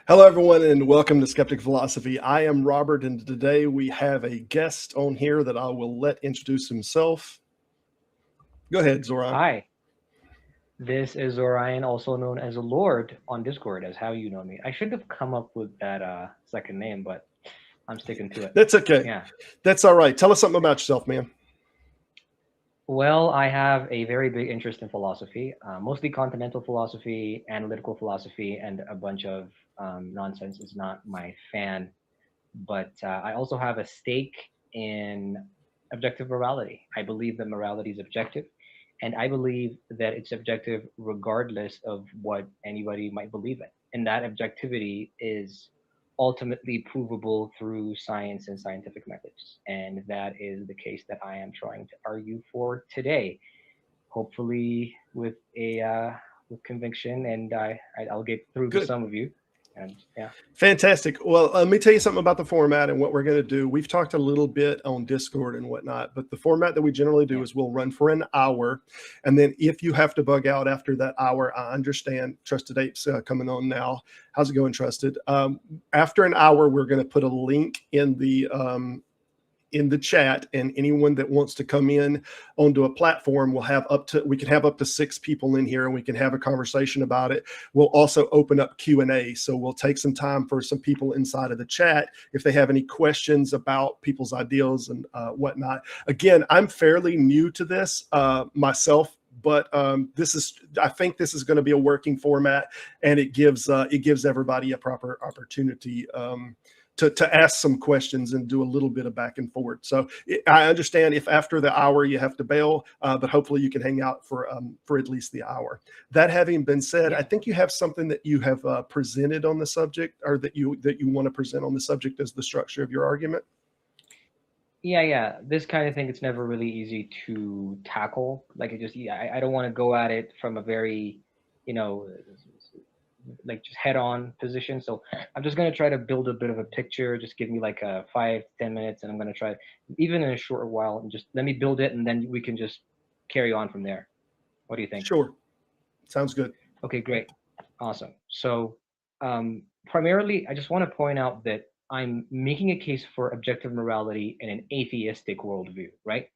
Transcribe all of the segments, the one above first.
Hello, everyone, and welcome to Skeptic Philosophy. I am Robert, and today we have a guest on here that I will let introduce himself. Go ahead, Zoran. Hi, this is Orion, also known as Lord on Discord, as how you know me. I should have come up with that second name, but I'm sticking to it. That's okay. Yeah. That's all right. Tell us something about yourself, man. Well, I have a very big interest in philosophy, mostly continental philosophy, analytical philosophy, and a bunch of nonsense is not my fan. But I also have a stake in objective morality. I believe that morality is objective, and I believe that it's objective regardless of what anybody might believe in. And that objectivity is ultimately provable through science and scientific methods. And that is the case that I am trying to argue for today, hopefully with conviction, and I'll get through to Good. some of you. And yeah. Fantastic. Well, let me tell you something about the format and what we're going to do. We've talked a little bit on Discord and whatnot, but the format that we generally do Yeah. is we'll run for an hour. And then if you have to bug out after that hour, I understand. Trusted Apes coming on now. How's it going, Trusted? After an hour, we're going to put a link in the chat, and anyone that wants to come in onto a platform will have we can have up to 6 people in here, and we can have a conversation about it. We'll also open up Q&A, so we'll take some time for some people inside of the chat if they have any questions about people's ideals and whatnot. Again, I'm fairly new to this myself, but I think this is going to be a working format, and it gives everybody a proper opportunity to ask some questions and do a little bit of back and forth. So I understand if after the hour you have to bail, but hopefully you can hang out for at least the hour. That having been said, Yeah. I think you have something that you have presented on the subject, or that you want to present on the subject as the structure of your argument. Yeah. This kind of thing, it's never really easy to tackle. Like, I don't want to go at it from a very, you know, like just head on position. So I'm just going to try to build a bit of a picture. Just give me like 5-10 minutes, and I'm going to try, even in a short while, and just let me build it, and then we can just carry on from there. What do you think? Sure. Sounds good. Okay, great. Awesome. So, primarily, I just want to point out that I'm making a case for objective morality in an atheistic worldview, right?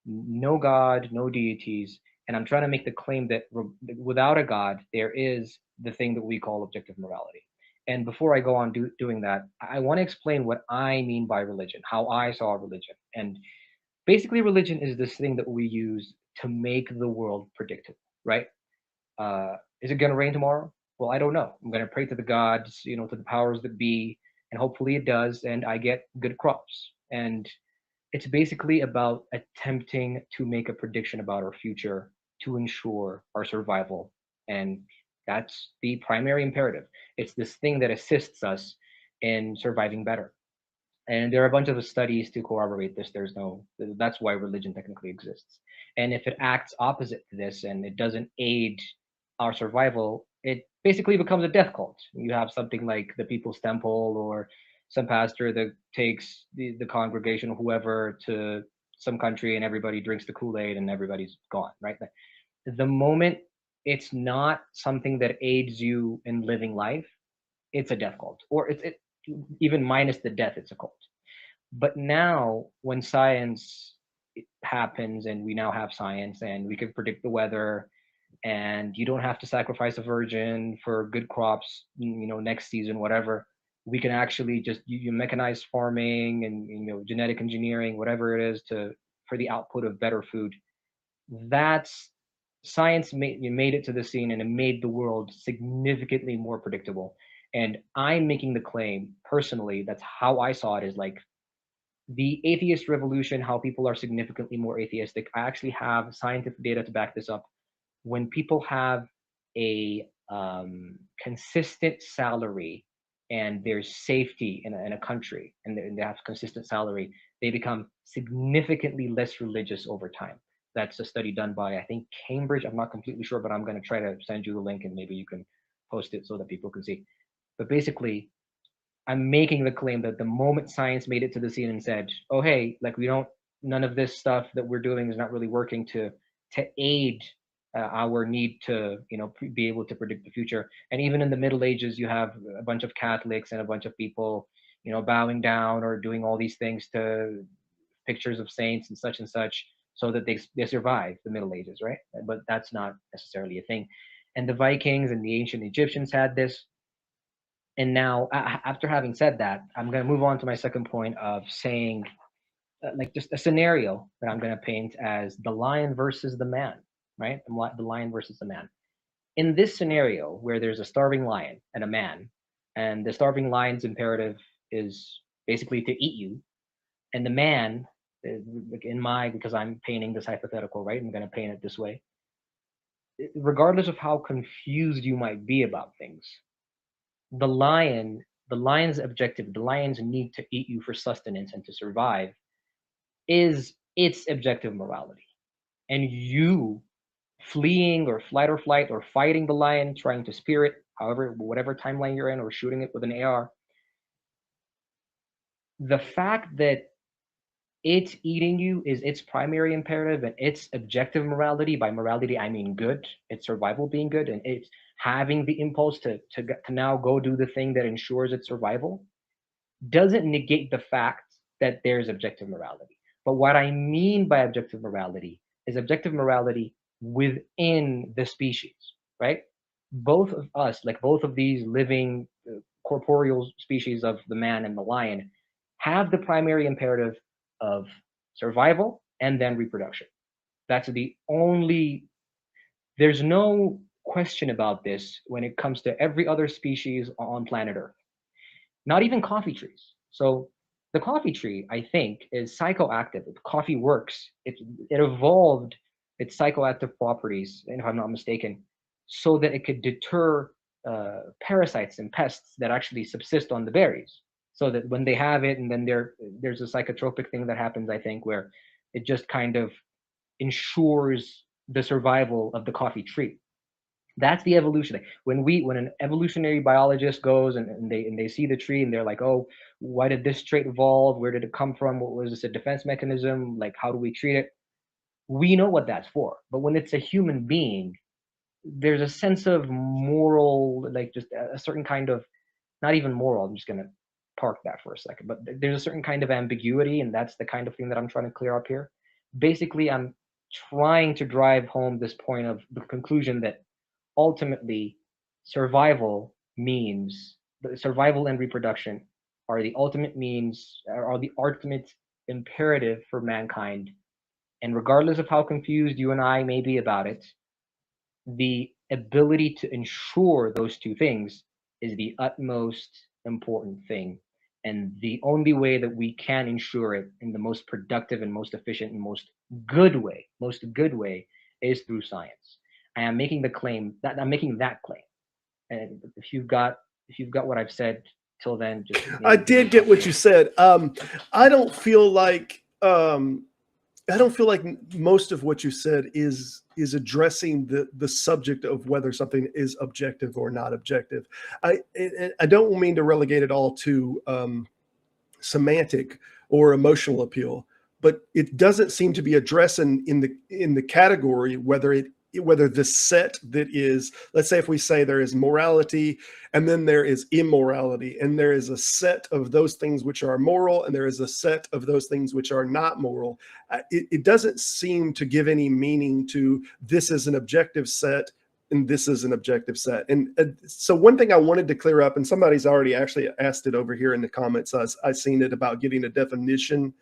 No God, no deities. And I'm trying to make the claim that without a God, there is the thing that we call objective morality. And before I go on doing that, I want to explain what I mean by religion, how I saw religion. And basically, religion is this thing that we use to make the world predictable, right? Is it going to rain tomorrow? Well, I don't know. I'm going to pray to the gods, to the powers that be, and hopefully it does, and I get good crops. And it's basically about attempting to make a prediction about our future to ensure our survival. And that's the primary imperative. It's this thing that assists us in surviving better. And there are a bunch of studies to corroborate this. That's why religion technically exists. And if it acts opposite to this and it doesn't aid our survival, it basically becomes a death cult. You have something like the People's Temple, or some pastor that takes the congregation or whoever to some country, and everybody drinks the Kool-Aid and everybody's gone, right? The moment it's not something that aids you in living life, it's a death cult. Or even minus the death, it's a cult. But now, when science happens, and we now have science, and we can predict the weather, and you don't have to sacrifice a virgin for good crops, next season, whatever. We can actually just you mechanize farming, and genetic engineering, whatever it is, to for the output of better food. That's science made it to the scene, and it made the world significantly more predictable. And I'm making the claim personally, that's how I saw it, is like the atheist revolution, how people are significantly more atheistic. I actually have scientific data to back this up. When people have a consistent salary, and there's safety in a country, and they have consistent salary, they become significantly less religious over time. That's a study done by, I think, Cambridge. I'm not completely sure, but I'm going to try to send you a link, and maybe you can post it so that people can see. But basically, I'm making the claim that the moment science made it to the scene and said, "Oh, hey, like, none of this stuff that we're doing is not really working to aid our need to, be able to predict the future. And even in the Middle Ages, you have a bunch of Catholics and a bunch of people, bowing down or doing all these things to pictures of saints and such, so that they survive the Middle Ages, right? But that's not necessarily a thing. And the Vikings and the ancient Egyptians had this. And now, after having said that, I'm going to move on to my second point of saying, like, just a scenario that I'm going to paint as the lion versus the man, right? The lion versus the man. In this scenario, where there's a starving lion and a man, and the starving lion's imperative is basically to eat you, and the man, because I'm painting this hypothetical, right? I'm going to paint it this way. Regardless of how confused you might be about things, the lion's objective, the lion's need to eat you for sustenance and to survive, is its objective morality. And you fleeing or flight or fighting the lion, trying to spear it, however, whatever timeline you're in, or shooting it with an AR, the fact that it's eating you is its primary imperative and its objective morality. By morality, I mean good. It's survival being good, and it's having the impulse to now go do the thing that ensures its survival, doesn't negate the fact that there's objective morality. But what I mean by objective morality is objective morality within the species, right? Both of us, like both of these living corporeal species of the man and the lion, have the primary imperative of survival and then reproduction. That's the only, there's no question about this when it comes to every other species on planet Earth, not even coffee trees. So the coffee tree, I think, is psychoactive. Coffee works. It evolved its psychoactive properties, if I'm not mistaken, so that it could deter parasites and pests that actually subsist on the berries. So that when they have it, and then there's a psychotropic thing that happens, I think, where it just kind of ensures the survival of the coffee tree. That's the evolution. When an evolutionary biologist goes and they see the tree and they're like, oh, why did this trait evolve? Where did it come from? What was this, a defense mechanism? Like, how do we treat it? We know what that's for. But when it's a human being, there's a sense of moral, like just a certain kind of, not even moral, I'm just going to park that for a second, but there's a certain kind of ambiguity, and that's the kind of thing that I'm trying to clear up here. Basically, I'm trying to drive home this point of the conclusion that ultimately survival and reproduction are the ultimate means, are the ultimate imperative for mankind. And regardless of how confused you and I may be about it, the ability to ensure those two things is the utmost important thing. And the only way that we can ensure it in the most productive and most efficient and most good way is through science. I am making that claim. And if you've got what I've said till then, just I did get what you said. I don't feel like most of what you said is addressing the subject of whether something is objective or not objective. I don't mean to relegate it all to semantic or emotional appeal, but it doesn't seem to be addressing in the category whether the set that is, let's say if we say there is morality and then there is immorality, and there is a set of those things which are moral and there is a set of those things which are not moral, it doesn't seem to give any meaning to this is an objective set and this is an objective set. And so one thing I wanted to clear up, and somebody's already actually asked it over here in the comments, I've seen it about getting a definition.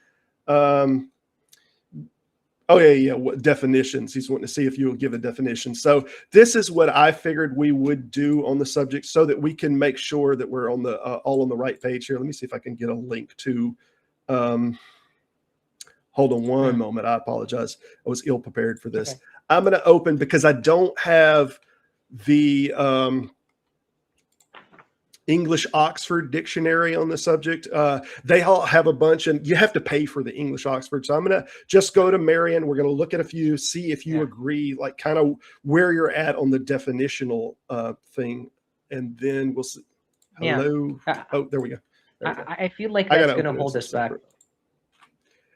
Oh, yeah. What definitions? He's wanting to see if you will give a definition. So this is what I figured we would do on the subject so that we can make sure that we're on the all on the right page here. Let me see if I can get a link to. Hold on one moment. I apologize. I was ill prepared for this. Okay. I'm going to open because I don't have the English Oxford dictionary on the subject. They all have a bunch, and you have to pay for the English Oxford. So I'm going to just go to Marion. We're going to look at a few, see if you agree, like kind of where you're at on the definitional thing. And then we'll see. Hello. Oh, there we go. I feel like that's going to hold us back.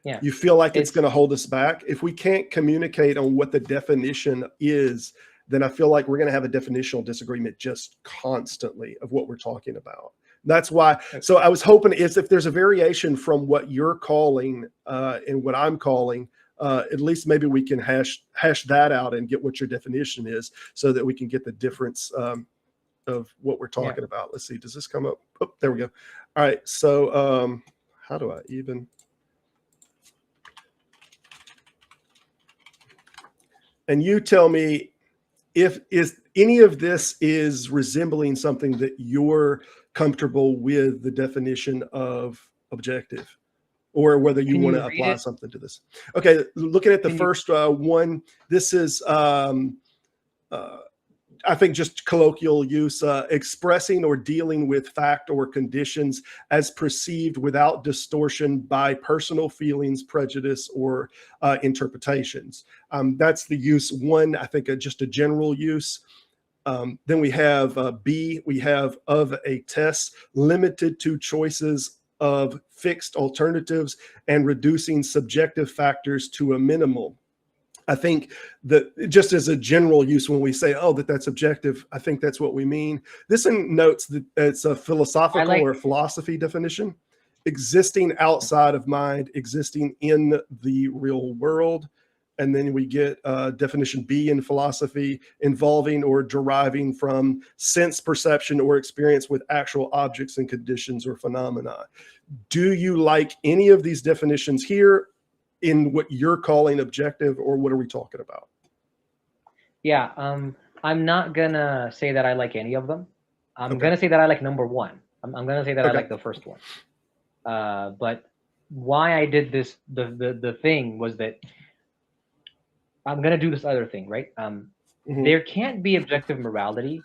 Yeah. You feel like it's It's going to hold us back. If we can't communicate on what the definition is, then I feel like we're going to have a definitional disagreement just constantly of what we're talking about. That's why. So I was hoping is if there's a variation from what you're calling and what I'm calling, at least maybe we can hash that out and get what your definition is, so that we can get the difference of what we're talking about. Let's see. Does this come up? Oh, there we go. All right. So how do I even? And you tell me if any of this is resembling something that you're comfortable with the definition of objective, or whether you want to apply something to this. Okay, looking at the first one, this is I think just colloquial use, expressing or dealing with fact or conditions as perceived without distortion by personal feelings, prejudice, or interpretations. That's the use one, I think just a general use. Then we have B, we have of a test limited to choices of fixed alternatives and reducing subjective factors to a minimal. I think that just as a general use, when we say, oh, that's objective, I think that's what we mean. This notes that it's a philosophical or philosophy definition, existing outside of mind, existing in the real world. And then we get definition B in philosophy, involving or deriving from sense perception or experience with actual objects and conditions or phenomena. Do you like any of these definitions here in what you're calling objective, or what are we talking about? Yeah, I'm not gonna say that I like any of them. I'm gonna say that I like number one. I'm gonna say that I like the first one. But why I did this, the thing was that I'm gonna do this other thing, right? There can't be objective morality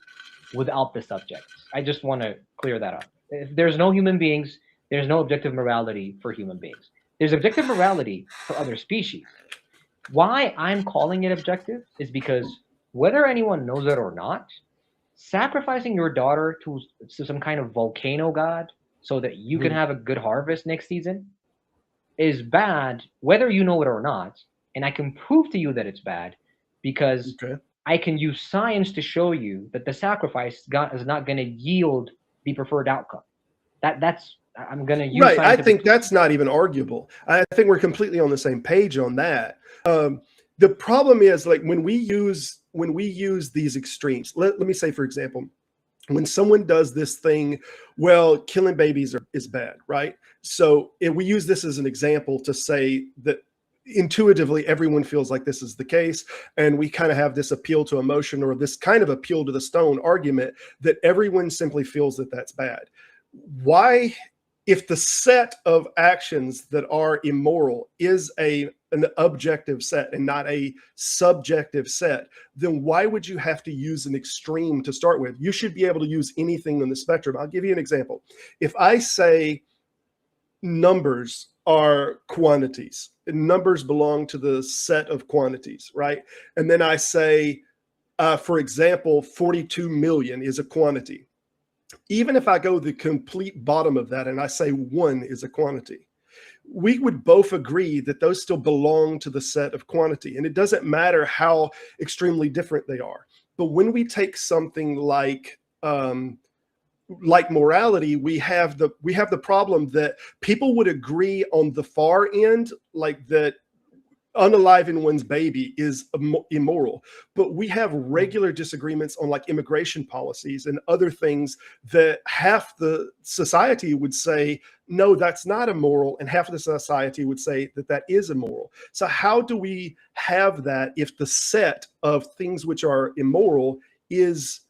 without the subjects. I just want to clear that up. If there's no human beings, there's no objective morality for human beings. There's objective morality for other species. Why I'm calling it objective is because whether anyone knows it or not, sacrificing your daughter to some kind of volcano god so that you can have a good harvest next season is bad, whether you know it or not. And I can prove to you that it's bad because I can use science to show you that the sacrifice is not going to yield the preferred outcome. That's I'm going to use. Right. I think that's not even arguable. I think we're completely on the same page on that. The problem is, like, when we use these extremes, let me say, for example, when someone does this thing, well, killing babies is bad, right? So if we use this as an example to say that intuitively everyone feels like this is the case, and we kind of have this appeal to emotion, or this kind of appeal to the stone argument, that everyone simply feels that that's bad. Why, if the set of actions that are immoral is an objective set and not a subjective set, then why would you have to use an extreme to start with? You should be able to use anything on the spectrum. I'll give you an example. If I say numbers are quantities, and numbers belong to the set of quantities, right? And then I say, for example, 42 million is a quantity. Even if I go the complete bottom of that and I say 1 is a quantity, we would both agree that those still belong to the set of quantity. And it doesn't matter how extremely different they are. But when we take something like morality, we have the problem that people would agree on the far end, like that unaliving one's baby is immoral, but we have regular disagreements on, like, immigration policies and other things that half the society would say, no, that's not immoral, and half of the society would say that that is immoral. So how do we have that if the set of things which are immoral is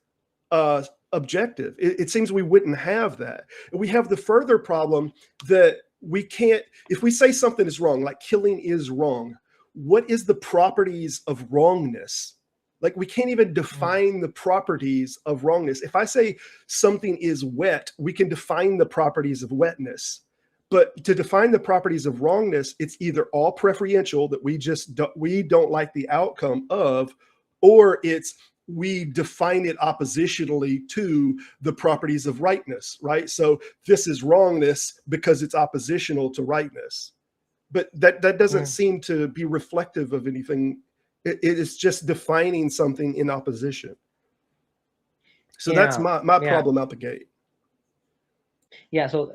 objective? It seems we wouldn't have that. And we have the further problem that we can't, if we say something is wrong, like killing is wrong, what is the properties of wrongness? Like, we can't even define the properties of wrongness. If I say something is wet, we can define the properties of wetness. But to define the properties of wrongness, it's either all preferential, that we don't like the outcome of, or it's we define it oppositionally to the properties of rightness, right? So this is wrongness because it's oppositional to rightness. but that doesn't Mm, seem to be reflective of anything. It is just defining something in opposition. So that's yeah, my yeah, problem out the gate. yeah. So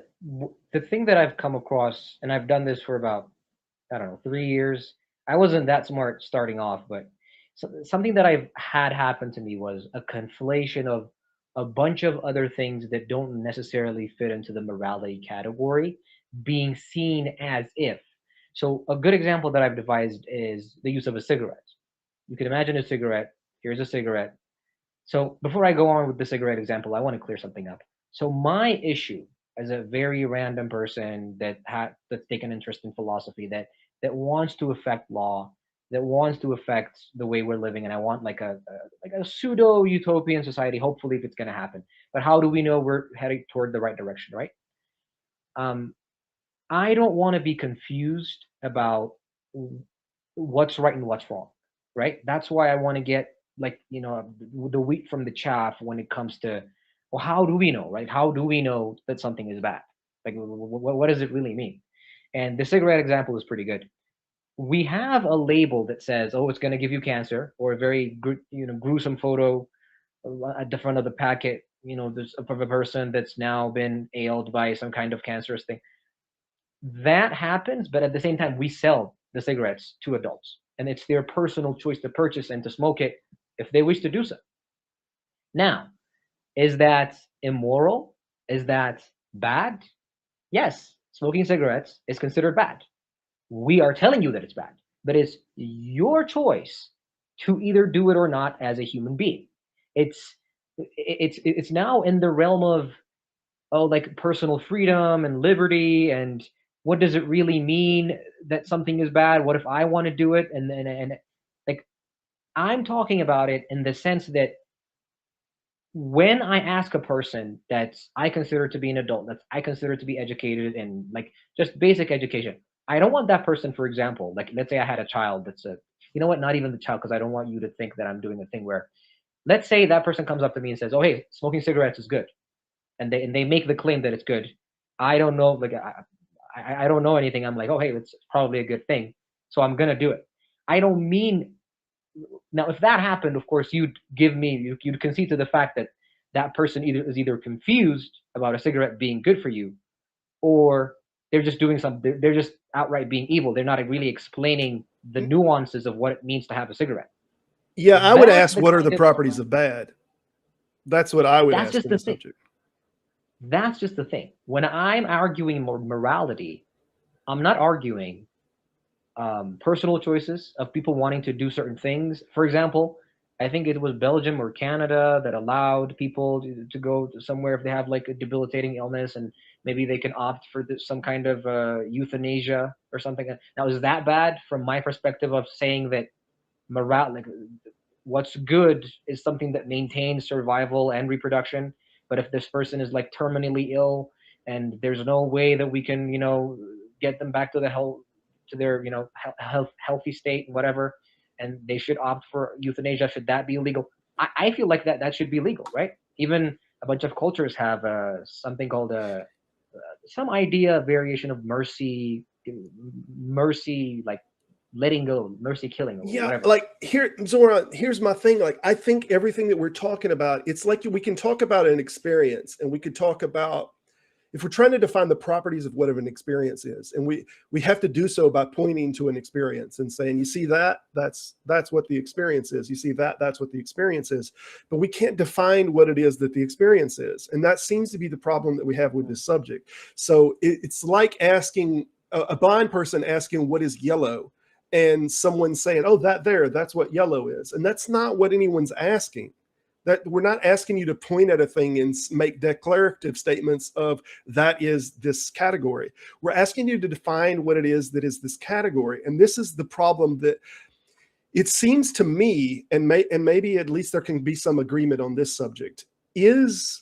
the thing that I've come across, and I've done this for about, I don't know, 3 years. I wasn't that smart starting off, but something that I've had happen to me was a conflation of a bunch of other things that don't necessarily fit into the morality category being seen as if. So, a good example that I've devised is the use of a cigarette. You can imagine a cigarette. Here's a cigarette. So, before I go on with the cigarette example, I want to clear something up. So, my issue as a very random person that's taken interest in philosophy, that wants to affect law, that wants to affect the way we're living, and I want like a pseudo utopian society. Hopefully, if it's going to happen, but how do we know we're heading toward the right direction, right? Um, I don't want to be confused about what's right and what's wrong, right? That's why I want to get, like, the wheat from the chaff when it comes to, well, how do we know, right? How do we know that something is bad? Like, what does it really mean? And the cigarette example is pretty good. We have a label that says, oh, it's going to give you cancer, or a very gruesome photo at the front of the packet. There's of a person that's now been ailed by some kind of cancerous thing. That happens, but at the same time, we sell the cigarettes to adults, and it's their personal choice to purchase and to smoke it if they wish to do so. Now, is that immoral? Is that bad? Yes, smoking cigarettes is considered bad. We are telling you that it's bad, but it's your choice to either do it or not as a human being. It's it's now in the realm of, oh, like personal freedom and liberty, and what does it really mean that something is bad? What if I want to do it? And like, I'm talking about it in the sense that when I ask a person that I consider to be an adult, that I consider to be educated and like just basic education, I don't want that person, for example, like let's say I had a child that's a, not even the child, because I don't want you to think that I'm doing a thing where, let's say that person comes up to me and says, oh, hey, smoking cigarettes is good, and they make the claim that it's good. I don't know, like I don't know anything. I'm like, oh, hey, it's probably a good thing, so I'm gonna do it. I don't mean, now if that happened, of course you'd concede to the fact that that person either confused about a cigarette being good for you, or they're just doing something. They're just outright being evil. They're not really explaining the nuances of what it means to have a cigarette. Yeah, I would That's ask, the what are the kind of properties of bad? That's what I would that's ask just in the the thing. subject. That's just the thing. When I'm arguing morality, I'm not arguing personal choices of people wanting to do certain things. For example, I think it was Belgium or Canada that allowed people to go to somewhere if they have like a debilitating illness, and maybe they can opt for some kind of euthanasia or something. Now, is that bad from my perspective of saying that like what's good is something that maintains survival and reproduction? But if this person is like terminally ill and there's no way that we can, get them back to their, healthy state and whatever, and they should opt for euthanasia, should that be illegal? I feel like that should be legal, right? Even a bunch of cultures have something called some idea variation of mercy, like letting go, mercy killing, or Yeah, whatever. like here, Zora, here's my thing. Like, I think everything that we're talking about, it's like we can talk about an experience, and we could talk about, if we're trying to define the properties of whatever an experience is, and we have to do so by pointing to an experience and saying, you see that, that's what the experience is. You see that, that's what the experience is. But we can't define what it is that the experience is, and that seems to be the problem that we have with this subject. So it's like asking a blind person asking what is yellow, and someone saying, oh, that's what yellow is. And that's not what anyone's asking. That we're not asking you to point at a thing and make declarative statements of that is this category. We're asking you to define what it is that is this category. And this is the problem that it seems to me, and maybe at least there can be some agreement on this subject, is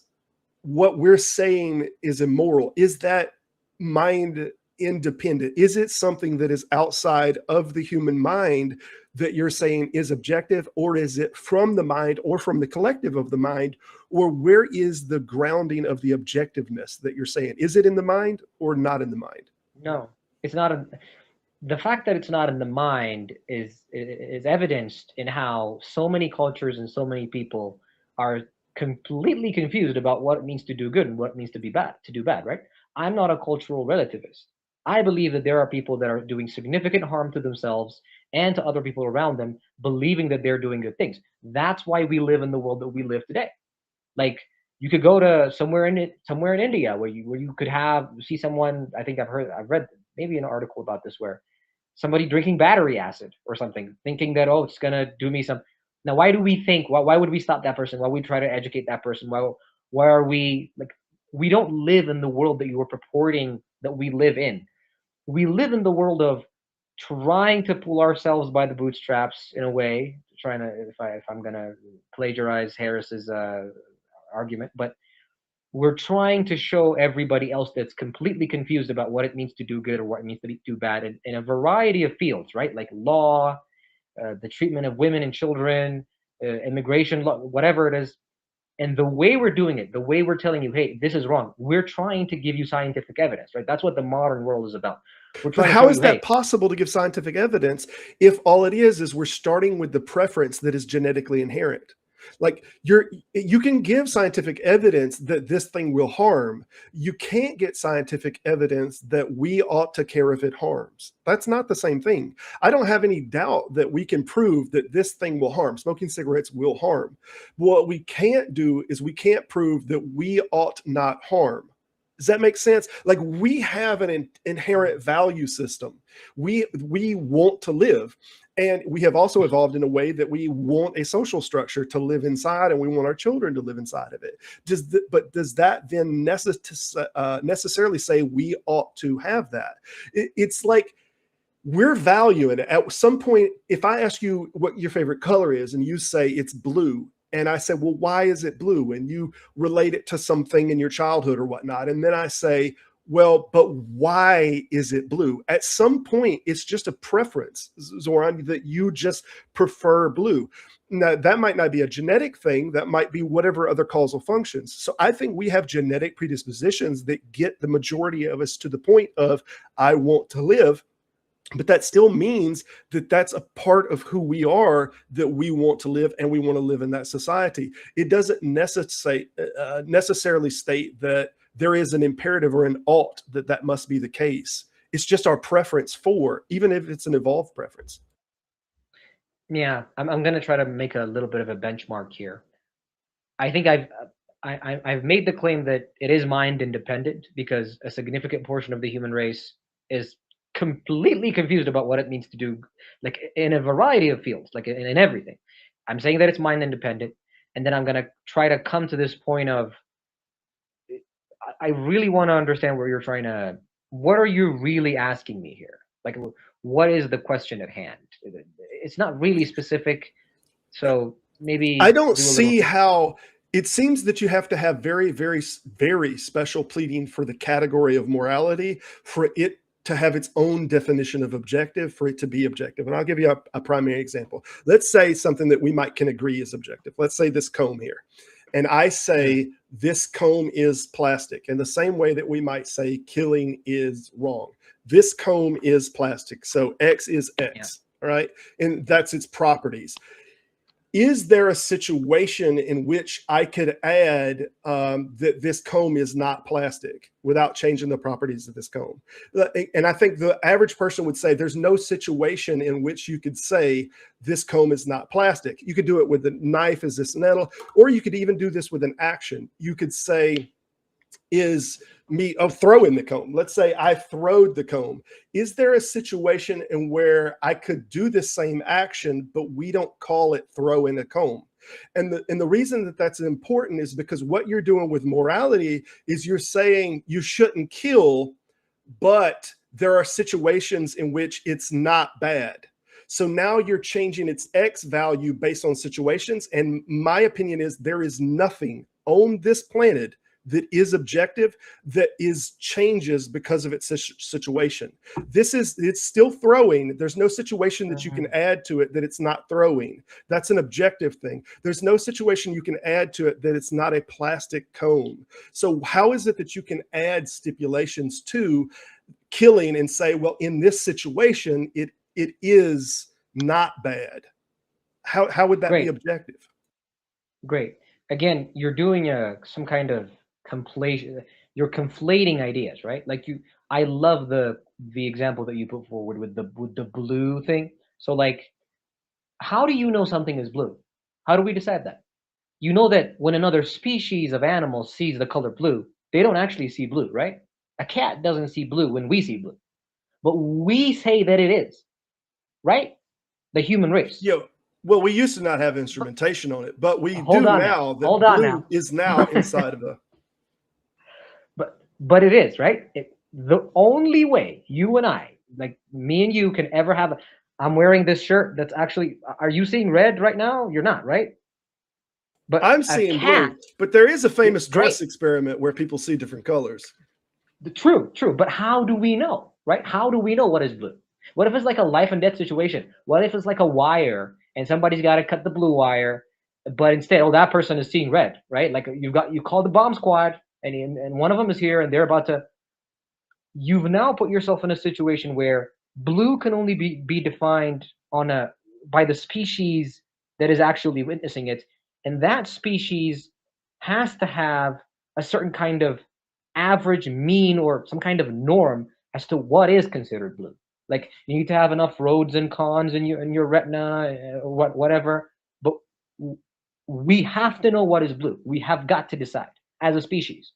what we're saying is immoral. Is that mind independent? Is it something that is outside of the human mind that you're saying is objective, or is it from the mind or from the collective of the mind? Or where is the grounding of the objectiveness that you're saying? Is it in the mind or not in the mind? No, it's not a. the fact that it's not in the mind is evidenced in how so many cultures and so many people are completely confused about what it means to do good and what it means to be bad, to do bad, right? I'm not a cultural relativist. I believe that there are people that are doing significant harm to themselves and to other people around them, believing that they're doing good things. That's why we live in the world that we live today. Like, you could go to somewhere in India where you could have see someone. I think I've read maybe an article about this where somebody drinking battery acid or something, thinking that, oh, it's gonna do me some. Now, why do we think? Why would we stop that person? Why would we try to educate that person? Why are we like? We don't live in the world that you were purporting that we live in. We live in the world of trying to pull ourselves by the bootstraps in a way, trying to if I'm gonna plagiarize Harris's argument, but we're trying to show everybody else that's completely confused about what it means to do good or what it means to do bad in a variety of fields, right? Like law, the treatment of women and children, immigration law, whatever it is. And the way we're doing it, the way we're telling you, hey, this is wrong, we're trying to give you scientific evidence, right? That's what the modern world is about. We're But trying to how show is you, that hey, possible to give scientific evidence if all it is we're starting with the preference that is genetically inherent? Like you can give scientific evidence that this thing will harm. You can't get scientific evidence that we ought to care if it harms. That's not the same thing. I don't have any doubt that we can prove that this thing will harm. Smoking cigarettes will harm. What we can't do is we can't prove that we ought not harm. Does that make sense? Like, we have an inherent value system. We want to live, and we have also evolved in a way that we want a social structure to live inside, and we want our children to live inside of it. Does that then necessarily say we ought to have that? It's like we're valuing it. At some point, if I ask you what your favorite color is and you say it's blue, and I said, well, why is it blue? And you relate it to something in your childhood or whatnot. And then I say, well, but why is it blue? At some point, it's just a preference, Zoran, that you just prefer blue. Now, that might not be a genetic thing. That might be whatever other causal functions. So I think we have genetic predispositions that get the majority of us to the point of, I want to live. But that still means that that's a part of who we are, that we want to live, and we want to live in that society. It doesn't necessarily state that there is an imperative or an ought that must be the case. It's just our preference for, even if it's an evolved preference. yeah, I'm gonna try to make a little bit of a benchmark here. I think I've made the claim that it is mind independent because a significant portion of the human race is completely confused about what it means to do, like in a variety of fields, like in everything. I'm saying that it's mind independent, and then I'm gonna try to come to this point of I really want to understand where you're trying to. What are you really asking me here? Like, what is the question at hand? It's not really specific, so I maybe don't do a little. see how it seems that you have to have very, very, very special pleading for the category of morality for it to have its own definition of objective, for it to be objective. And I'll give you a primary example. Let's say something that we can agree is objective. Let's say this comb here. And I say this comb is plastic in the same way that we might say killing is wrong. This comb is plastic. So X is X, all right? And that's its properties. Is there a situation in which I could add that this comb is not plastic without changing the properties of this comb? And I think the average person would say there's no situation in which you could say this comb is not plastic. You could do it with a knife as this metal, or you could even do this with an action. You could say, is me throwing the comb. Let's say I throwed the comb. Is there a situation in where I could do the same action, but we don't call it throwing a comb? And the reason that that's important is because what you're doing with morality is you're saying you shouldn't kill, but there are situations in which it's not bad. So now you're changing its X value based on situations. And my opinion is there is nothing on this planet that is objective, that is changes because of its situation. It's still throwing. There's no situation that you can add to it that it's not throwing. That's an objective thing. There's no situation you can add to it that it's not a plastic cone. So how is it that you can add stipulations to killing and say, well, in this situation, it is not bad. How would that be Great, objective? great. Again, you're doing some kind of conflation. You're conflating ideas, right? Like you, I love the example that you put forward with the blue thing. So like, how do you know something is blue? How do we decide that? You know that when another species of animal sees the color blue, they don't actually see blue, right? A cat doesn't see blue when we see blue, but we say that it is, right? The human race. Yeah. Well, we used to not have instrumentation on it, but we Hold do on now. now. Hold That on now. blue is now inside of a. But it is, right? The only way you and I, like me and you, can ever have. I'm wearing this shirt that's actually. Are you seeing red right now? You're not, right? But I'm a seeing cat, blue, but there is a famous great. dress experiment where people see different colors. True, true. But how do we know, right? How do we know what is blue? What if it's like a life and death situation? What if it's like a wire and somebody's got to cut the blue wire, but instead, oh, that person is seeing red, right? Like you call the bomb squad, and one of them is here, and they're about to. You've now put yourself in a situation where blue can only be defined on a by the species that is actually witnessing it, and that species has to have a certain kind of average mean or some kind of norm as to what is considered blue. Like you need to have enough rods and cons in your retina, whatever. But we have to know what is blue. We have got to decide as a species.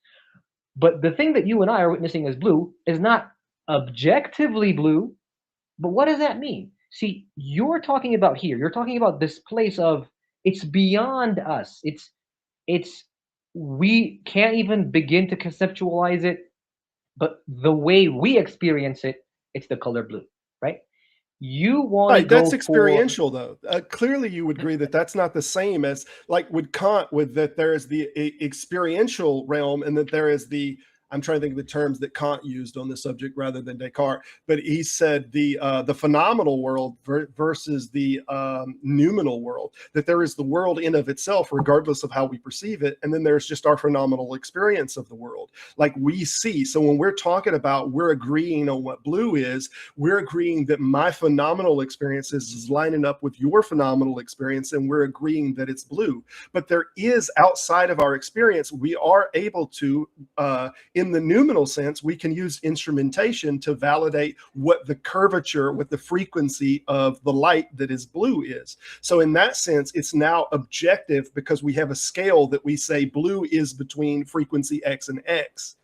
But the thing that you and I are witnessing as blue is not objectively blue. But what does that mean? See, you're talking about here. You're talking about this place of it's beyond us. It's we can't even begin to conceptualize it. But the way we experience it, it's the color blue, right? You want to Right, that's go for experiential, though. Clearly, you would agree that that's not the same as like with Kant, with that there is the experiential realm, and that there is the. I'm trying to think of the terms that Kant used on the subject rather than Descartes, but he said the phenomenal world versus the noumenal world. That there is the world in of itself, regardless of how we perceive it, and then there's just our phenomenal experience of the world, like we see. So when we're talking about we're agreeing on what blue is, we're agreeing that my phenomenal experience is lining up with your phenomenal experience, and we're agreeing that it's blue. But there is outside of our experience, we are able to, in the noumenal sense, we can use instrumentation to validate what the curvature, what the frequency of the light that is blue is. So in that sense, it's now objective because we have a scale that we say blue is between frequency X and X.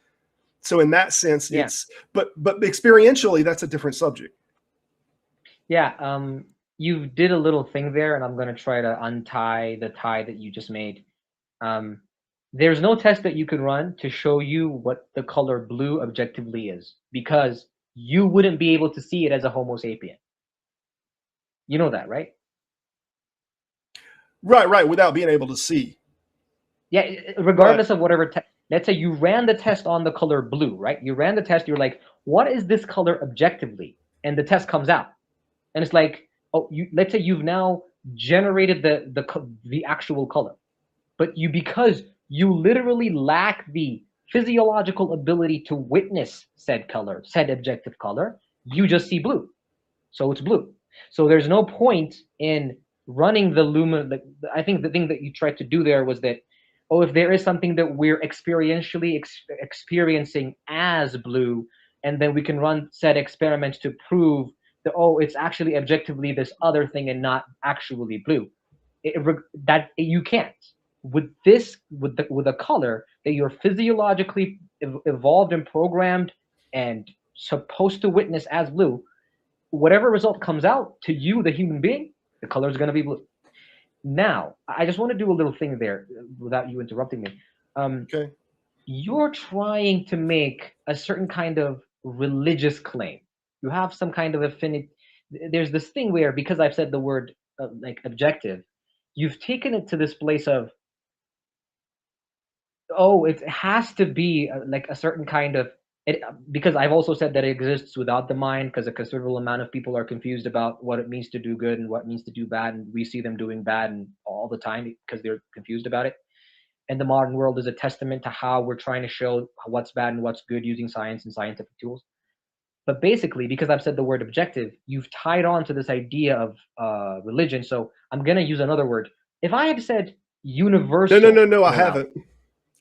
So in that sense, yeah, it's but experientially, that's a different subject. yeah. You did a little thing there, and I'm gonna try to untie the tie that you just made. Um, there's no test that you can run to show you what the color blue objectively is because you wouldn't be able to see it as a Homo sapien. You know that, right? Right, without being able to see. Yeah, Right. regardless of whatever. Let's say you ran the test on the color blue, right? You ran the test. You're like, what is this color objectively? And the test comes out, and it's like, oh, let's say you've now generated the actual color, but because you literally lack the physiological ability to witness said color, said objective color, you just see blue. So it's blue. So there's no point in running the lumen. I think the thing that you tried to do there was that, oh, if there is something that we're experientially experiencing as blue, and then we can run said experiments to prove that, oh, it's actually objectively this other thing and not actually blue. That you can't with this with a color that you're physiologically evolved and programmed and supposed to witness as blue. Whatever result comes out to you, the human being, the color is going to be blue. Now, I just want to do a little thing there without you interrupting me. Okay. You're trying to make a certain kind of religious claim. You have some kind of affinity. There's this thing where, because I've said the word like objective, you've taken it to this place of, oh, it has to be like a certain kind of it, because I've also said that it exists without the mind because a considerable amount of people are confused about what it means to do good and what it means to do bad, and we see them doing bad and all the time because they're confused about it. And the modern world is a testament to how we're trying to show what's bad and what's good using science and scientific tools. But basically, because I've said the word objective, you've tied on to this idea of religion. So I'm going to use another word. If I had said universal No, I morality,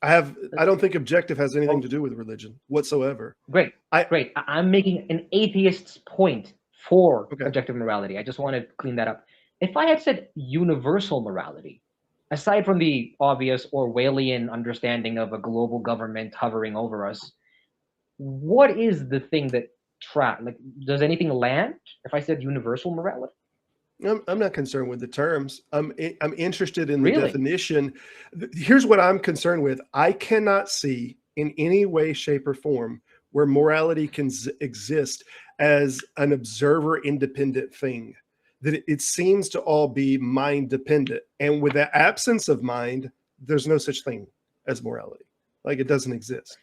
haven't. I don't think objective has anything well, to do with religion whatsoever. great, I great. I'm making an atheist's point for Okay. objective morality. I just want to clean that up. If I had said universal morality, aside from the obvious Orwellian understanding of a global government hovering over us, what is the thing that like, does anything land if I said universal morality? I'm not concerned with the terms. I'm interested in the Really? definition. Here's what I'm concerned with. I cannot see in any way, shape, or form where morality can exist as an observer independent thing. That it seems to all be mind dependent. And with the absence of mind, there's no such thing as morality. Like it doesn't exist.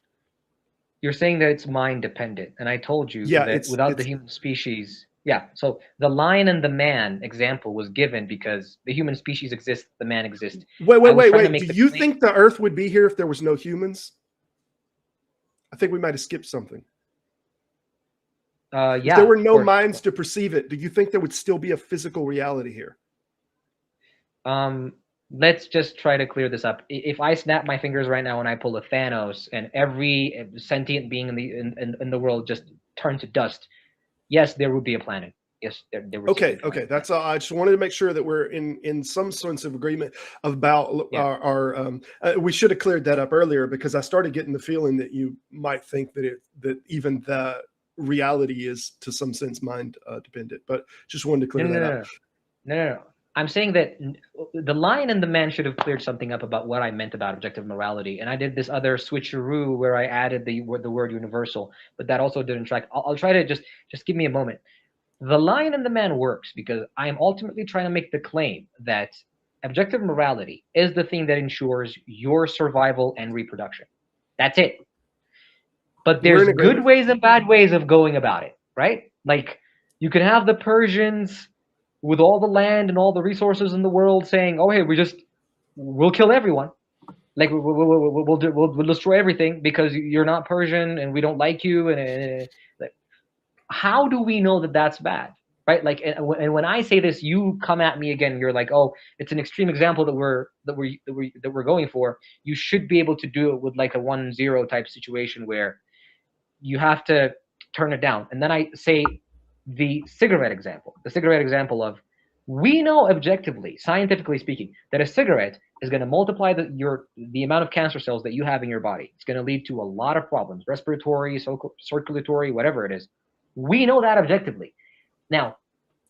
You're saying that it's mind dependent, and I told you Yeah, that without the human species, yeah. So the lion and the man example was given because the human species exists, the man exists. I was trying to wait. Do make the you claim. think the earth would be here if there was no humans? I think we might have skipped something. If Yeah, there were of no course. minds to perceive it, do you think there would still be a physical reality here? Let's just try to clear this up. If I snap my fingers right now and I pull a Thanos and every sentient being in the world just turned to dust, yes, there would be a planet. Yes, there would. Okay. That's all. I just wanted to make sure that we're in some sense of agreement about Yeah. our we should have cleared that up earlier because I started getting the feeling that you might think that even the reality is to some sense mind dependent, but just wanted to clear that up. No. I'm saying that the lion and the man should have cleared something up about what I meant about objective morality, and I did this other switcheroo where I added the word universal, but that also didn't track. I'll try to just give me a moment. The lion and the man works because I am ultimately trying to make the claim that objective morality is the thing that ensures your survival and reproduction. That's it. But We're there's in good agreement. ways and bad ways of going about it, right? Like you can have the Persians with all the land and all the resources in the world saying, "Oh, hey, we'll kill everyone. Like we'll destroy everything because you're not Persian and we don't like you." And like, how do we know that that's bad, right? Like, and when I say this, you come at me again. You're like, "Oh, it's an extreme example that we're going for. You should be able to do it with like a 1-0 type situation where you have to turn it down." And then I say the cigarette example of we know objectively, scientifically speaking, that a cigarette is going to multiply the amount of cancer cells that you have in your body. It's going to lead to a lot of problems, respiratory, circulatory, whatever it is. We know that objectively. Now,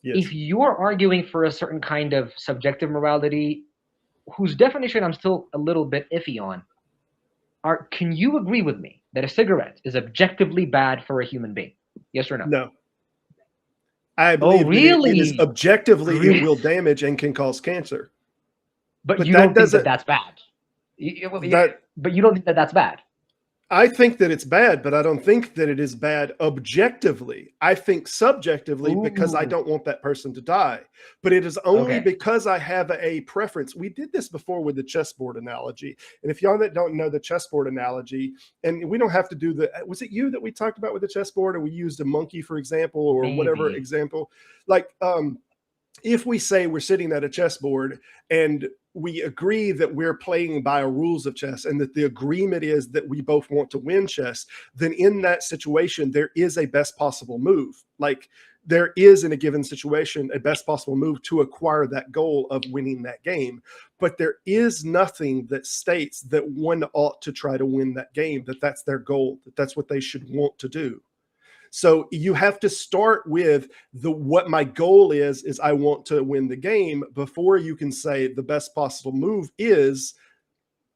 Yes. if you're arguing for a certain kind of subjective morality, whose definition I'm still a little bit iffy on, can you agree with me that a cigarette is objectively bad for a human being? Yes or no? No. I Oh, believe that it is really? objectively it Really? will damage and can cause cancer. But you that don't think that doesn't that's bad. that But you don't think that that's bad. I think that it's bad, but I don't think that it is bad objectively. I think subjectively because I Ooh. don't want that person to die. But it is only Okay. because I have a preference. We did this before with the chessboard analogy. And if y'all that don't know the chessboard analogy, and we don't have to do was it you that we talked about with the chessboard, or we used a monkey, for example, or whatever Maybe. example? Like, if we say we're sitting at a chessboard and we agree that we're playing by rules of chess and that the agreement is that we both want to win chess, then in that situation, there is a best possible move. Like there is in a given situation, a best possible move to acquire that goal of winning that game. But there is nothing that states that one ought to try to win that game, that that's their goal, that that's what they should want to do. So you have to start with what my goal is I want to win the game before you can say the best possible move is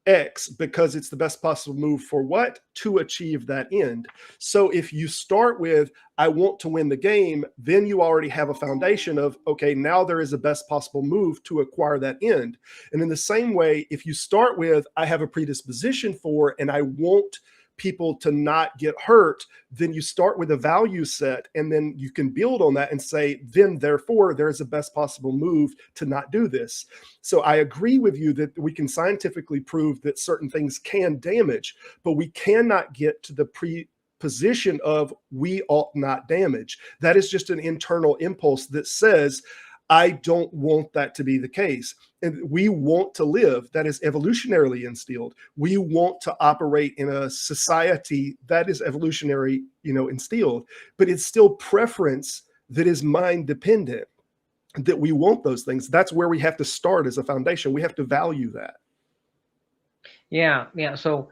X, because it's the best possible move for what? To achieve that end. So if you start with, I want to win the game, then you already have a foundation of, okay, now there is a best possible move to acquire that end. And in the same way, if you start with, I have a predisposition for, and I want people to not get hurt, then you start with a value set and then you can build on that and say, then therefore there is a best possible move to not do this. So I agree with you that we can scientifically prove that certain things can damage, but we cannot get to the position of we ought not damage. That is just an internal impulse that says, I don't want that to be the case. And we want to live. That is evolutionarily instilled. We want to operate in a society that is evolutionary, instilled, but it's still preference that is mind dependent, that we want those things. That's where we have to start as a foundation. We have to value that. Yeah. So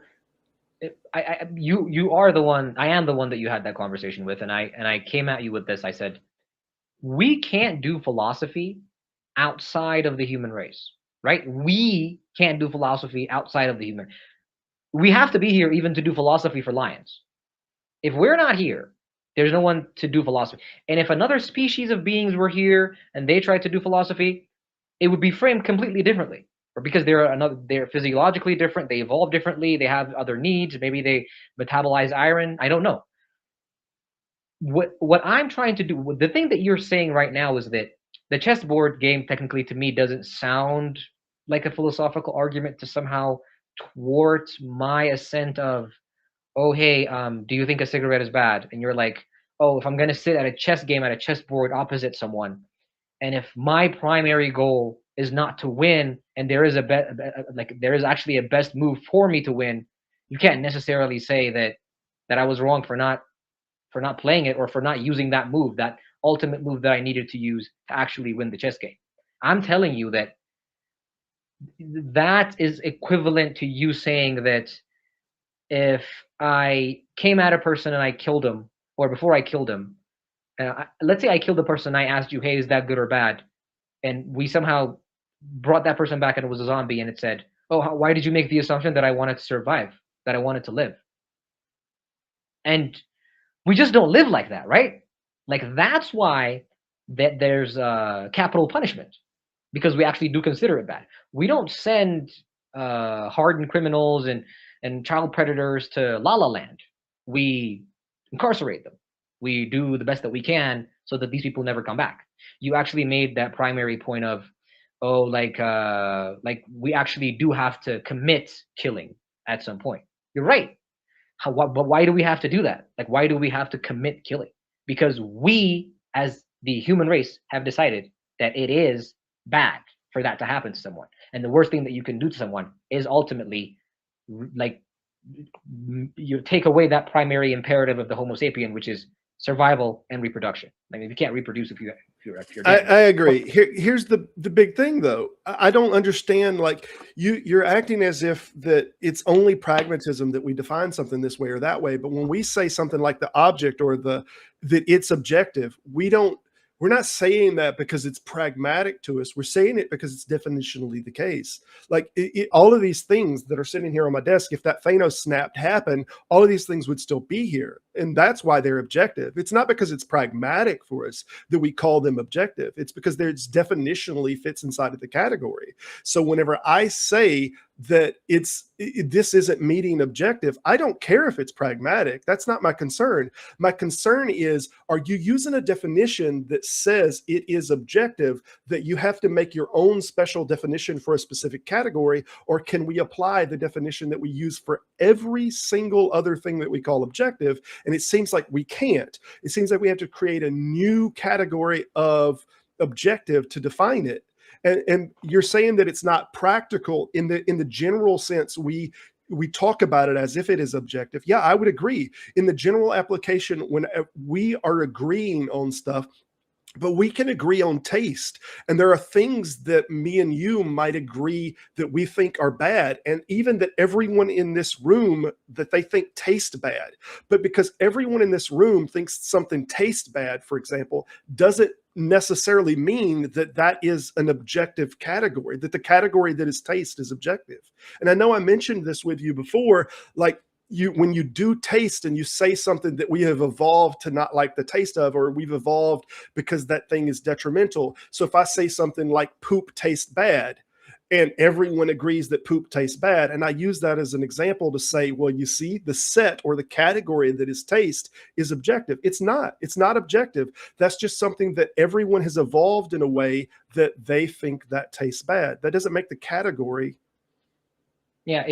you are the one. I am the one that you had that conversation with, and I came at you with this. I said, we can't do philosophy outside of the human race, right? We can't do philosophy outside of the human. We have to be here even to do philosophy for lions. If we're not here, there's no one to do philosophy. And if another species of beings were here and they tried to do philosophy, it would be framed completely differently. Or because they're physiologically different, they evolve differently, they have other needs, maybe they metabolize iron. I don't know. What I'm trying to do, the thing that you're saying right now is that the chessboard game technically to me doesn't sound like a philosophical argument to somehow thwart my assent of, oh, hey, do you think a cigarette is bad? And you're like, oh, if I'm going to sit at a chess game at a chessboard opposite someone, and if my primary goal is not to win, and there is there is actually a best move for me to win, you can't necessarily say that I was wrong for not playing it or for not using that move, that ultimate move that I needed to use to actually win the chess game. I'm telling you that is equivalent to you saying that if I came at a person and I killed him, or before I killed him, let's say I killed the person, I asked you, hey, is that good or bad? And we somehow brought that person back and it was a zombie, and it said, oh, why did you make the assumption that I wanted to survive, that I wanted to live? And we just don't live like that, right? Like, that's why that there's capital punishment, because we actually do consider it bad. We don't send hardened criminals and child predators to La La Land. We incarcerate them. We do the best that we can so that these people never come back. You actually made that primary point of, oh, like we actually do have to commit killing at some point. You're right. But why do we have to do that? Like, why do we have to commit killing? Because we, as the human race, have decided that it is bad for that to happen to someone. And the worst thing that you can do to someone is ultimately, like, you take away that primary imperative of the Homo sapien, which is survival and reproduction. I mean, you can't reproduce if you're dead. I agree. Here's the big thing, though. I don't understand. Like, you're acting as if that it's only pragmatism that we define something this way or that way. But when we say something like the object or that it's objective, we're not saying that because it's pragmatic to us. We're saying it because it's definitionally the case. Like, all of these things that are sitting here on my desk, if that Thanos snapped happened, all of these things would still be here. And that's why they're objective. It's not because it's pragmatic for us that we call them objective. It's because it's definitionally fits inside of the category. So whenever I say that this isn't meeting objective, I don't care if it's pragmatic. That's not my concern. My concern is, are you using a definition that says it is objective, that you have to make your own special definition for a specific category, or can we apply the definition that we use for every single other thing that we call objective? And it seems like we can't. It seems like we have to create a new category of objective to define it. And you're saying that it's not practical in the general sense. We talk about it as if it is objective. Yeah, I would agree. In the general application, when we are agreeing on stuff, but we can agree on taste. And there are things that me and you might agree that we think are bad. And even that everyone in this room, that they think taste bad. But because everyone in this room thinks something tastes bad, for example, doesn't necessarily mean that that is an objective category, that the category that is taste is objective. And I know I mentioned this with you before, like, when you do taste and you say something that we have evolved to not like the taste of, or we've evolved because that thing is detrimental. So if I say something like poop tastes bad, and everyone agrees that poop tastes bad, and I use that as an example to say, well, you see, the set or the category that is taste is objective. It's not objective. That's just something that everyone has evolved in a way that they think that tastes bad. That doesn't make the category. Yeah,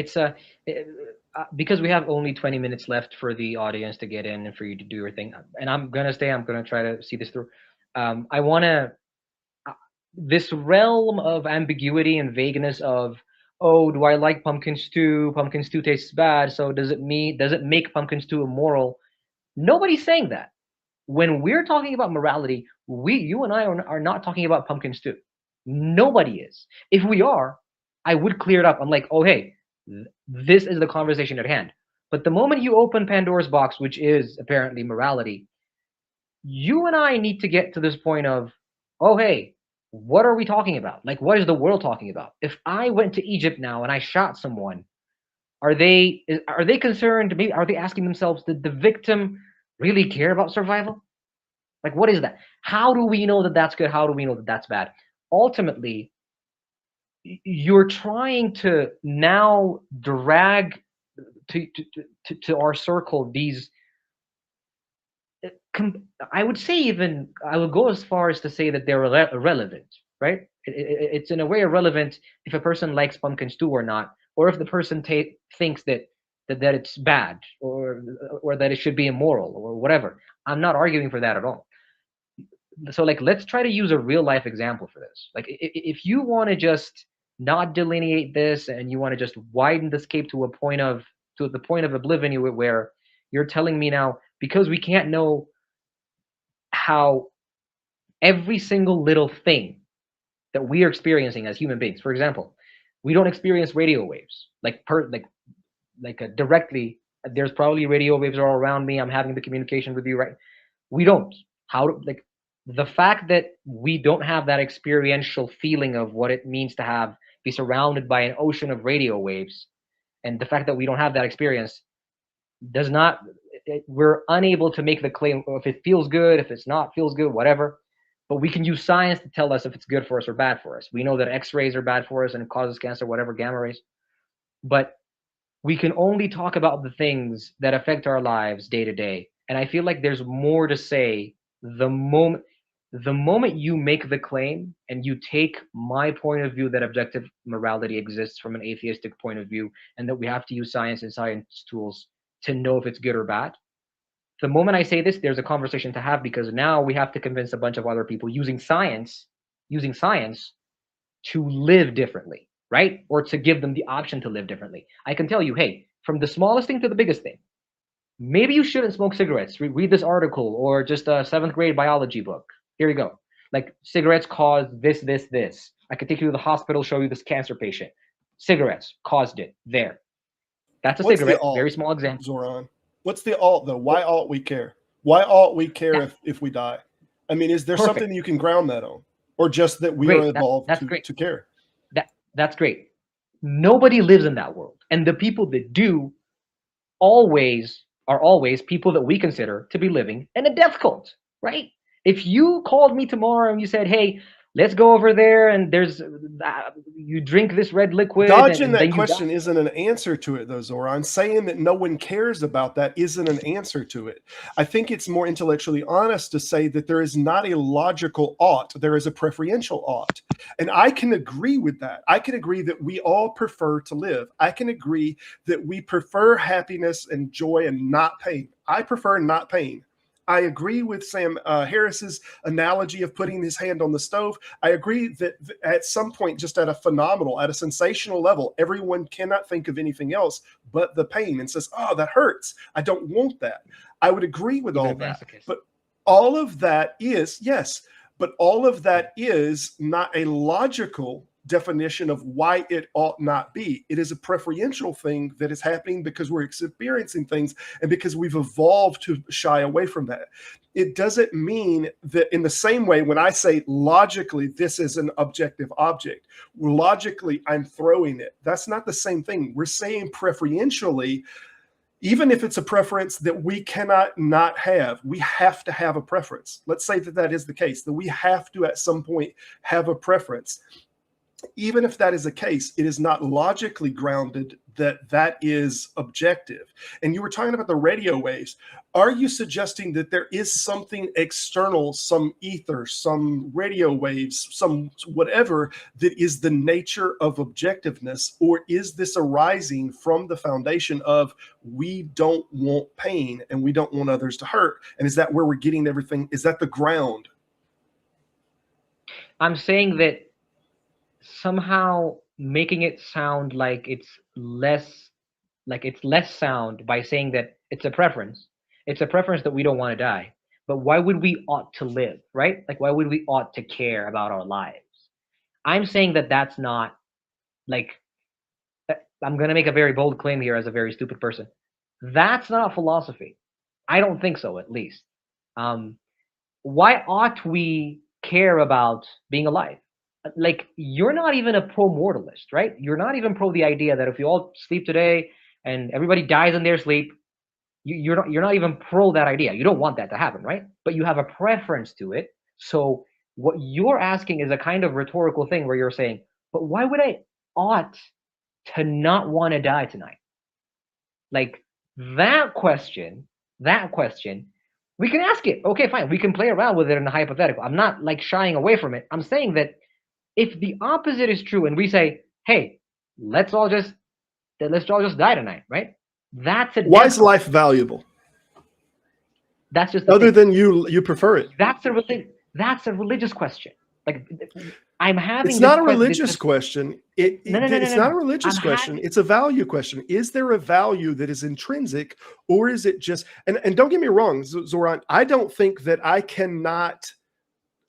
because we have only 20 minutes left for the audience to get in and for you to do your thing, and I'm gonna try to see this through. I want to this realm of ambiguity and vagueness of, oh, do I like pumpkin stew? Pumpkin stew tastes bad, so does it make pumpkin stew immoral? Nobody's saying that. When we're talking about morality, you and I are not talking about pumpkin stew. Nobody is. If we are, I would clear it up. I'm like, oh, hey, this is the conversation at hand. But the moment you open Pandora's box, which is apparently morality, you and I need to get to this point of, oh, hey, what are we talking about? Like, what is the world talking about? If I went to Egypt now and I shot someone, are they concerned? Maybe are they asking themselves, did the victim really care about survival? Like, what is that? How do we know that that's good? How do we know that that's bad? Ultimately, you're trying to now drag to our circle these. I would say, even I would go as far as to say that they're irrelevant, right? It's in a way irrelevant if a person likes pumpkin stew or not, or if the person thinks that it's bad, or that it should be immoral or whatever. I'm not arguing for that at all. So, like, let's try to use a real life example for this. Like, if you want to just not delineate this and you want to just widen the scape to the point of oblivion, where you're telling me now, because we can't know how every single little thing that we are experiencing as human beings. For example, we don't experience radio waves directly. There's probably radio waves all around me. I'm having the communication with you, right? We don't. The fact that we don't have that experiential feeling of what it means to be surrounded by an ocean of radio waves, and the fact that we don't have that experience does not. We're unable to make the claim if it feels good, if it's not feels good, whatever. But we can use science to tell us if it's good for us or bad for us. We know that X-rays are bad for us and it causes cancer, whatever, gamma rays. But we can only talk about the things that affect our lives day to day. And I feel like there's more to say the moment you make the claim and you take my point of view that objective morality exists from an atheistic point of view, and that we have to use science and science tools to know if it's good or bad. The moment I say this, there's a conversation to have, because now we have to convince a bunch of other people using science to live differently, right? Or to give them the option to live differently. I can tell you, hey, from the smallest thing to the biggest thing, maybe you shouldn't smoke cigarettes. Read this article, or just a 7th grade biology book. Here you go. Like, cigarettes cause this. I could take you to the hospital, show you this cancer patient. Cigarettes caused it. There. That's a cigarette. Very small example. Zoran, what's the alt, though? Why ought we care? Why ought we care if we die? I mean, is there something you can ground that on? Or just that we are evolved to care? That's great. Nobody lives in that world. And the people that do are always people that we consider to be living in a death cult, right? If you called me tomorrow and you said, hey, let's go over there and you drink this red liquid. Dodging that question isn't an answer to it, though, Zoran. Saying that no one cares about that isn't an answer to it. I think it's more intellectually honest to say that there is not a logical ought. There is a preferential ought. And I can agree with that. I can agree that we all prefer to live. I can agree that we prefer happiness and joy and not pain. I prefer not pain. I agree with Sam Harris's analogy of putting his hand on the stove. I agree that at some point, just at a sensational level, everyone cannot think of anything else but the pain and says, oh, that hurts. I don't want that. I would agree with all that. But all of that is, yes, but all of that is not a logical definition of why it ought not be. It is a preferential thing that is happening because we're experiencing things and because we've evolved to shy away from that. It doesn't mean that in the same way when I say logically this is an objective object, logically I'm throwing it. That's not the same thing. We're saying preferentially, even if it's a preference that we cannot not have, we have to have a preference. Let's say that is the case, that we have to at some point have a preference. Even if that is the case, it is not logically grounded that is objective. And you were talking about the radio waves. Are you suggesting that there is something external, some ether, some radio waves, some whatever, that is the nature of objectiveness? Or is this arising from the foundation of we don't want pain and we don't want others to hurt? And is that where we're getting everything? Is that the ground? I'm saying that somehow making it sound like it's less sound by saying that it's a preference. It's a preference that we don't want to die. But why would we ought to live, right? Like, why would we ought to care about our lives? I'm saying that that's not, like, I'm going to make a very bold claim here as a very stupid person. That's not philosophy. I don't think so, at least. Why ought we care about being alive? Like, you're not even a pro-mortalist, right? You're not even pro the idea that if we all sleep today and everybody dies in their sleep, you're not even pro that idea. You don't want that to happen, right? But you have a preference to it. So what you're asking is a kind of rhetorical thing where you're saying, but why would I ought to not want to die tonight? Like, that question, we can ask it. Okay, fine. We can play around with it in a hypothetical. I'm not like shying away from it. I'm saying that if the opposite is true and we say, hey, let's all just die tonight, right? That's a Why is life valuable? That's just other thing. Than you prefer it. That's a religious question. Like, I'm having. It's not a religious question. It's not a religious question. It's a value question. Is there a value that is intrinsic, or is it just? And don't get me wrong, Zoran. I don't think that I cannot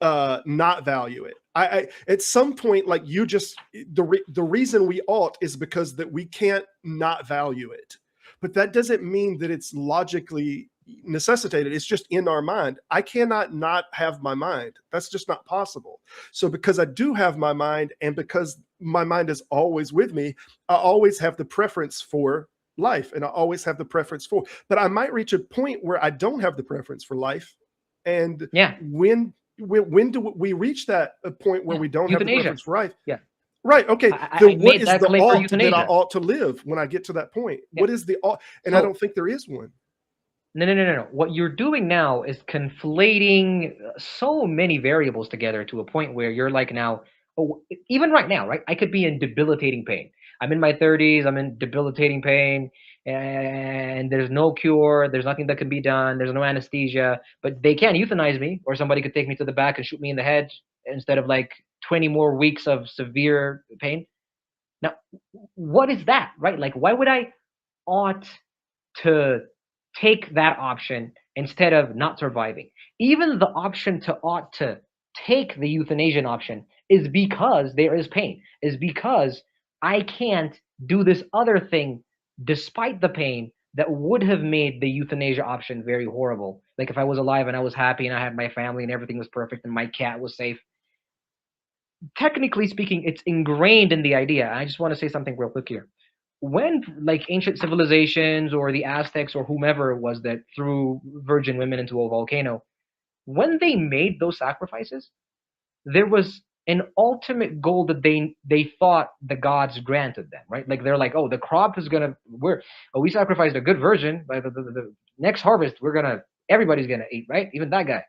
not value it. I at some point, like you just the reason we ought is because that we can't not value it. But that doesn't mean that it's logically necessitated. It's just in our mind. I cannot not have my mind. That's just not possible. So because I do have my mind, and because my mind is always with me, I always have the preference for life, and I always have the preference for. But I might reach a point where I don't have the preference for life. And when do we reach that point where we don't have the preference for life? Yeah. Right. Okay. Then what is the ought that I ought to live when I get to that point? What is the ought? And I don't think there is one. No. What you're doing now is conflating so many variables together to a point where you're like now, even right now, right? I could be in debilitating pain. I'm in my 30s. I'm in debilitating pain, and there's no cure. There's nothing that can be done. There's no anesthesia, but they can euthanize me, or somebody could take me to the back and shoot me in the head instead of like 20 more weeks of severe pain. Now, what is that, right? Like, why would I ought to take that option instead of not surviving? Even the option to ought to take the euthanasia option is because there is pain, is because I can't do this other thing despite the pain that would have made the euthanasia option very horrible. Like if I was alive and I was happy and I had my family and everything was perfect and my cat was safe. Technically speaking, it's ingrained in the idea. I just want to say something real quick here. When like ancient civilizations or the Aztecs or whomever it was that threw virgin women into a volcano, when they made those sacrifices, there was an ultimate goal that they thought the gods granted them, right? Like they're like, oh, the crop is gonna we sacrificed a good virgin, by the next harvest everybody's gonna eat, right? Even that guy.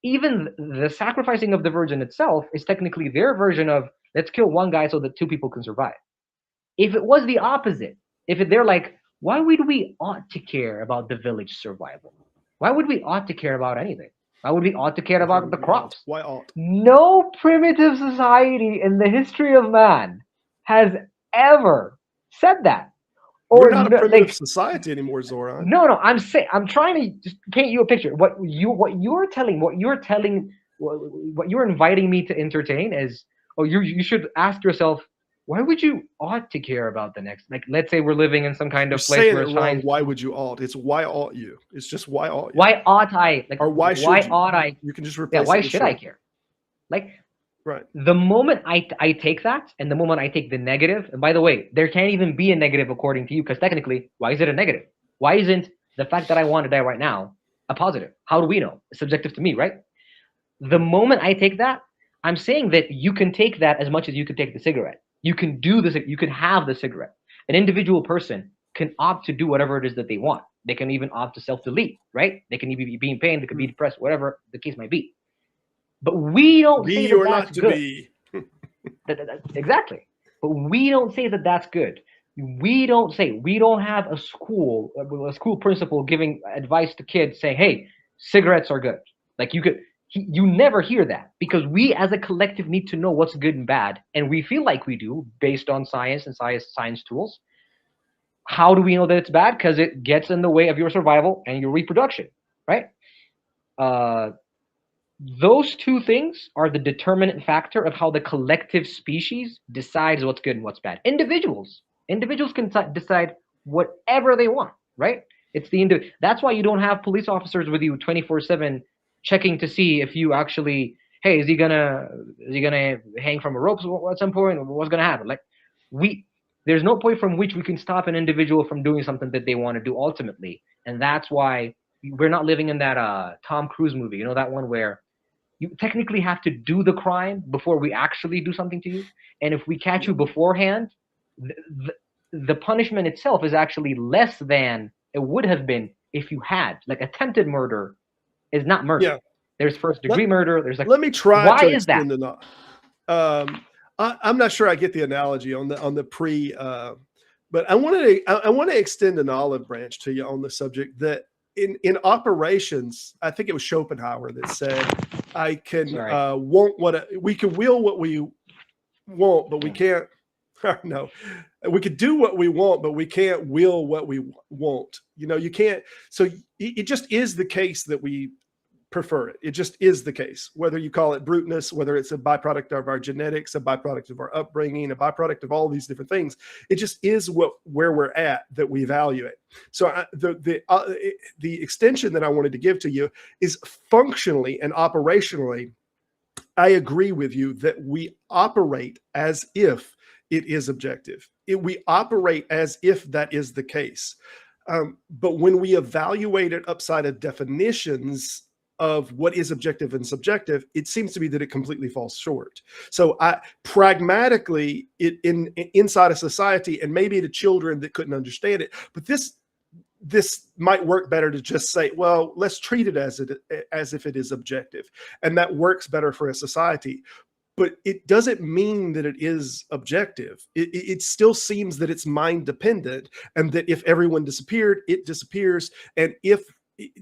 Even the sacrificing of the virgin itself is technically their version of let's kill one guy so that two people can survive. If it was the opposite, they're like, why would we ought to care about the village survival? Why would we ought to care about anything? Why would we ought to care about the crops? Why ought? No primitive society in the history of man has ever said that. We're not a primitive society anymore, Zoran. No, I'm trying to just paint you a picture. What you're inviting me to entertain is, you should ask yourself, why would you ought to care about the next? Like, let's say we're living in some kind of place where it's fine. Why would you ought? It's why ought you? It's just why ought you? Why ought I? Like, or why ought I? You can just replace. Yeah, why should I care? Like, right. The moment I take that, and the moment I take the negative, and by the way, there can't even be a negative according to you, because technically, why is it a negative? Why isn't the fact that I want to die right now a positive? How do we know? It's subjective to me, right? The moment I take that, I'm saying that you can take that as much as you can take the cigarette. You can do this. You can have the cigarette. An individual person can opt to do whatever it is that they want. They can even opt to self-delete, right? They can even be in pain, they could be depressed, whatever the case might be. But we don't say Be that or that's not to good. be. Exactly. But we don't say that that's good. We don't have a school principal giving advice to kids saying, hey, cigarettes are good. Like you never hear that, because we as a collective need to know what's good and bad. And we feel like we do based on science and science tools. How do we know that it's bad? Because it gets in the way of your survival and your reproduction, right? Those two things are the determinant factor of how the collective species decides what's good and what's bad. Individuals can decide whatever they want, right? It's that's why you don't have police officers with you 24/7 checking to see if you actually, hey, is he gonna hang from a rope at some point? What's gonna happen? Like, there's no point from which we can stop an individual from doing something that they want to do ultimately. And that's why we're not living in that Tom Cruise movie, you know, that one where you technically have to do the crime before we actually do something to you. And if we catch you beforehand, the punishment itself is actually less than it would have been if you had. Like, attempted murder is not murder. Yeah. There's first degree murder. There's like, let me try. Why is that? I'm not sure I get the analogy on the pre, but I want to extend an olive branch to you on the subject that in operations, I think it was Schopenhauer that said, I can we can will what we want, but we can't. No, we could do what we want, but we can't will what we want. You know, you can't. So it just is the case that we prefer it. It just is the case, whether you call it bruteness, whether it's a byproduct of our genetics, a byproduct of our upbringing, a byproduct of all these different things. It just is where we're at that we value it. So the extension that I wanted to give to you is functionally and operationally, I agree with you that we operate as if it is objective. We operate as if that is the case. But when we evaluate it upside of definitions of what is objective and subjective, it seems to be that it completely falls short. So pragmatically, inside a society, and maybe to children that couldn't understand it, but this might work better to just say, well, let's treat it as if it is objective, and that works better for a society. But it doesn't mean that it is objective. It still seems that it's mind dependent, and that if everyone disappeared, it disappears. And if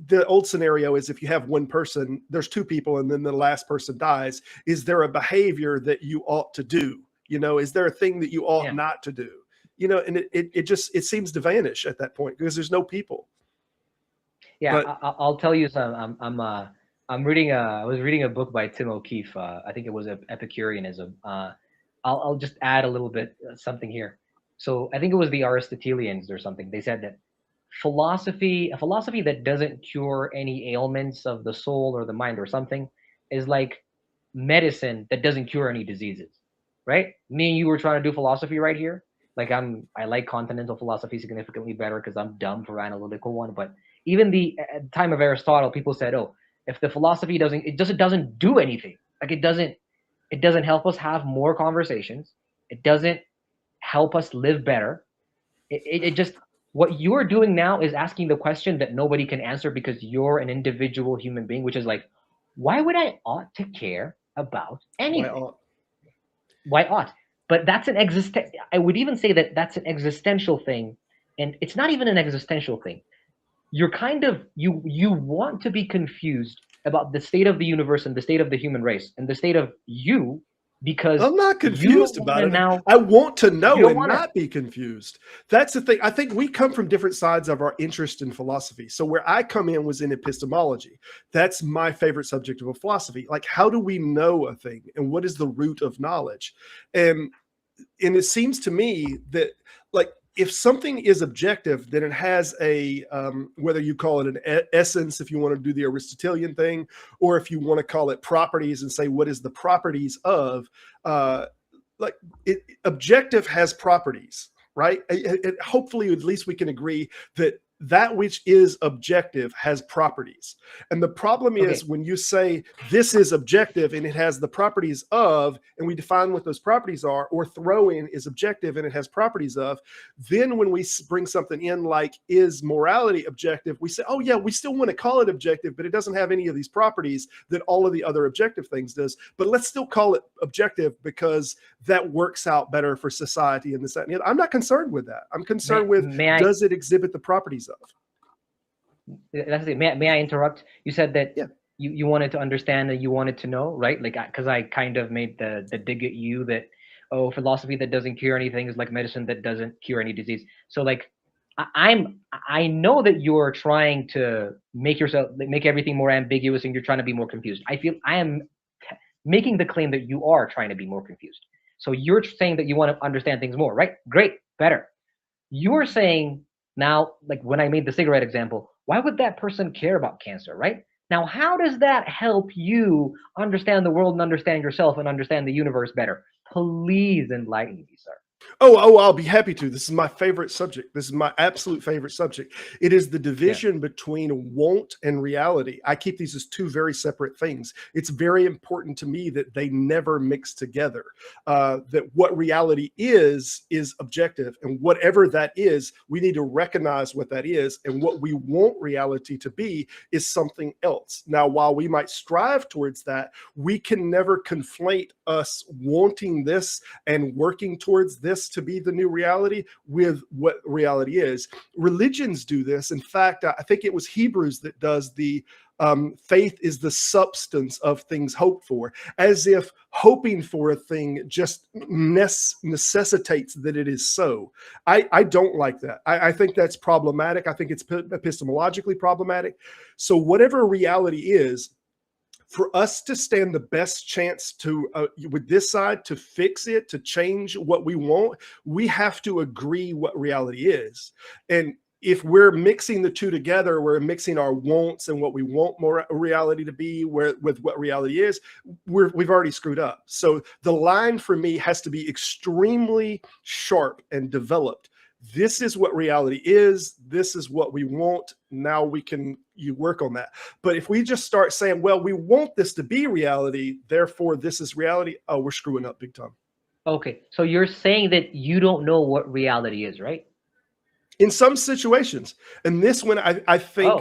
the old scenario is, if you have one person, there's two people, and then the last person dies, is there a behavior that you ought to do? You know, is there a thing that you ought not to do? You know, and it seems to vanish at that point because there's no people. Yeah, but I'll tell you some. I was reading a book by Tim O'Keefe. I think it was Epicureanism. I'll just add a little bit something here. So I think it was the Aristotelians or something. They said that a philosophy that doesn't cure any ailments of the soul or the mind or something, is like medicine that doesn't cure any diseases, right? Me and you were trying to do philosophy right here. Like, I like continental philosophy significantly better because I'm dumb for analytical one. But even at the time of Aristotle, people said, oh, if the philosophy doesn't do anything, like it doesn't help us have more conversations. It doesn't help us live better. It just, what you're doing now is asking the question that nobody can answer because you're an individual human being, which is like, why would I ought to care about anything? Why ought? But that's I would even say that that's an existential thing. And it's not even an existential thing. You're kind of, you want to be confused about the state of the universe and the state of the human race and the state of you, because I'm not confused about it. Now, I want to know and not be confused. That's the thing. I think we come from different sides of our interest in philosophy. So where I come in was in epistemology. That's my favorite subject of a philosophy. Like, how do we know a thing, and what is the root of knowledge? And it seems to me that, like, if something is objective, then it has a, whether you call it an essence, if you want to do the Aristotelian thing, or if you want to call it properties and say, what is the properties of, objective has properties, right? Hopefully, at least we can agree that that which is objective has properties. And the problem is Okay. when you say this is objective and it has the properties of, and we define what those properties are, or throw in is objective and it has properties of, then when we bring something in like is morality objective, we say, oh yeah, we still want to call it objective, but it doesn't have any of these properties that all of the other objective things does. But let's still call it objective because that works out better for society and this, that, and the other. I'm not concerned with that. I'm concerned with, does it exhibit the properties of? That's it. May I interrupt? You said that Yeah. you wanted to understand and you wanted to know, right? Like, because I kind of made the dig at you that, oh, philosophy that doesn't cure anything is like medicine that doesn't cure any disease. So like, I know that you're trying to make everything more ambiguous and you're trying to be more confused. I feel I am making the claim that you are trying to be more confused. So you're saying that you want to understand things more, right? Great, better. You're saying now, like when I made the cigarette example, why would that person care about cancer, right? Now, how does that help you understand the world and understand yourself and understand the universe better? Please enlighten me, sir. Oh, I'll be happy to. This is my favorite subject. This is my absolute favorite subject. It is the division between want and reality. I keep these as two very separate things. It's very important to me that they never mix together. That what reality is objective, and whatever that is, we need to recognize what that is, and what we want reality to be is something else. Now, while we might strive towards that, we can never conflate us wanting this and working towards this to be the new reality with what reality is. Religions do this. In fact, I think it was Hebrews that does the faith is the substance of things hoped for, as if hoping for a thing just necessitates that it is so. I don't like that. I think that's problematic. I think it's epistemologically problematic. So whatever reality is, for us to stand the best chance to, with this side, to fix it, to change what we want, we have to agree what reality is. And if we're mixing the two together, we're mixing our wants and what we want more reality to be with what reality is, we've already screwed up. So the line for me has to be extremely sharp and developed. This is what reality is. This is what we want. Now you work on that. But if we just start saying, well, we want this to be reality, therefore this is reality, oh, we're screwing up big time. Okay, so you're saying that you don't know what reality is, right? In some situations. And this one, I think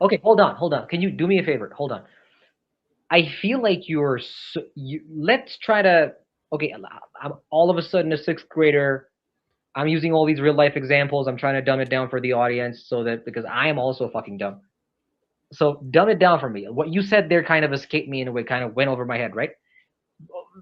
okay, hold on. Can you do me a favor? Hold on. I feel like let's try to, okay, I'm all of a sudden a sixth grader. I'm using all these real life examples. I'm trying to dumb it down for the audience because I am also fucking dumb. So dumb it down for me. What you said there kind of escaped me in a way, kind of went over my head, right?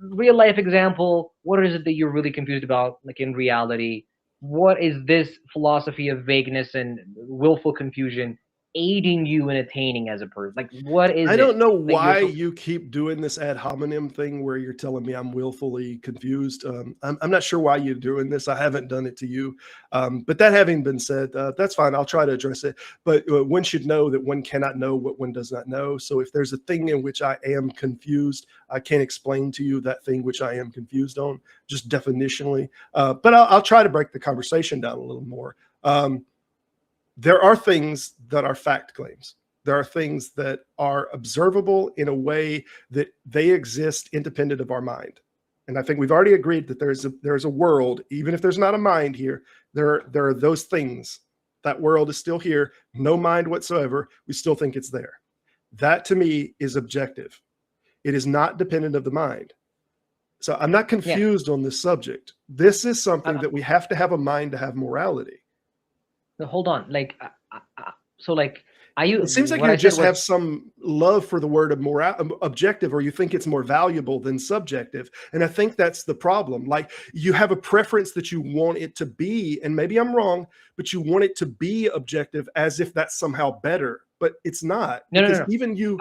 Real life example. What is it that you're really confused about? Like in reality, what is this philosophy of vagueness and willful confusion aiding you in attaining as a person? Like, what is it? I don't know why you keep doing this ad hominem thing where you're telling me I'm willfully confused. I'm not sure why you're doing this. I haven't done it to you. But that having been said, that's fine. I'll try to address it. But one should know that one cannot know what one does not know. So if there's a thing in which I am confused, I can't explain to you that thing which I am confused on, just definitionally. But I'll try to break the conversation down a little more. There are things that are fact claims. There are things that are observable in a way that they exist independent of our mind. And I think we've already agreed that there's a world, even if there's not a mind here, there are those things. That world is still here, no mind whatsoever. We still think it's there. That to me is objective. It is not dependent of the mind. So I'm not confused on this subject. This is something that we have to have a mind to have morality. Hold on, like, so like, it seems like you just have some love for the word of objective, or you think it's more valuable than subjective. And I think that's the problem. Like, you have a preference that you want it to be, and maybe I'm wrong, but you want it to be objective as if that's somehow better, but it's not. No. Even you,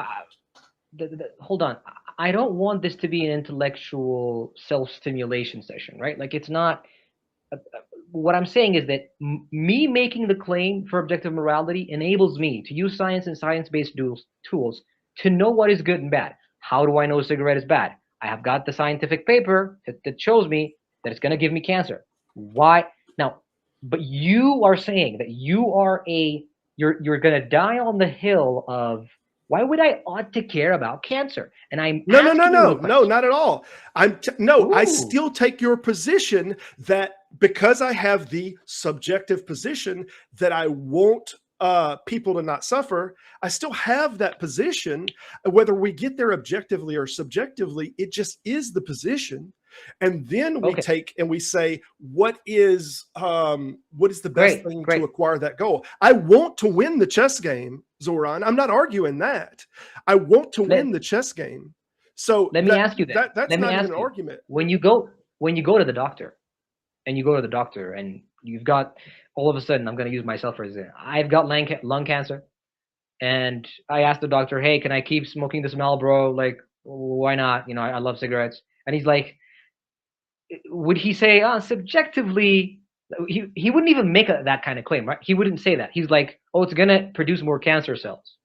hold on. I don't want this to be an intellectual self-stimulation session, right? Like, it's not. What I'm saying is that me making the claim for objective morality enables me to use science and science-based tools to know what is good and bad. How do I know a cigarette is bad? I have got the scientific paper that shows me that it's going to give me cancer. Why? Now, But you are saying that you're gonna die on the hill of why would I ought to care about cancer? And I'm No, no, no, asking you a no, no, question. not at all. No, I Ooh, still take your position that because I have the subjective position that I want people to not suffer, I still have that position. Whether we get there objectively or subjectively, it just is the position. And then we okay, take and we say, what is the best great, thing to great. acquire that goal? I want to win the chess game, Zoran. I'm not arguing that. I want to win Let the chess game. So let me ask you then. that's Let me not even an ask you. argument. When you go to the doctor, and you go to the doctor, and you've got all of a sudden, I'm going to use myself for example. I've got lung cancer, and I asked the doctor, "Hey, can I keep smoking this Marlboro? Like, why not? You know, I love cigarettes." And he's like, would he say, subjectively, he wouldn't even make that kind of claim, right? He wouldn't say that. He's like, oh, it's gonna produce more cancer cells,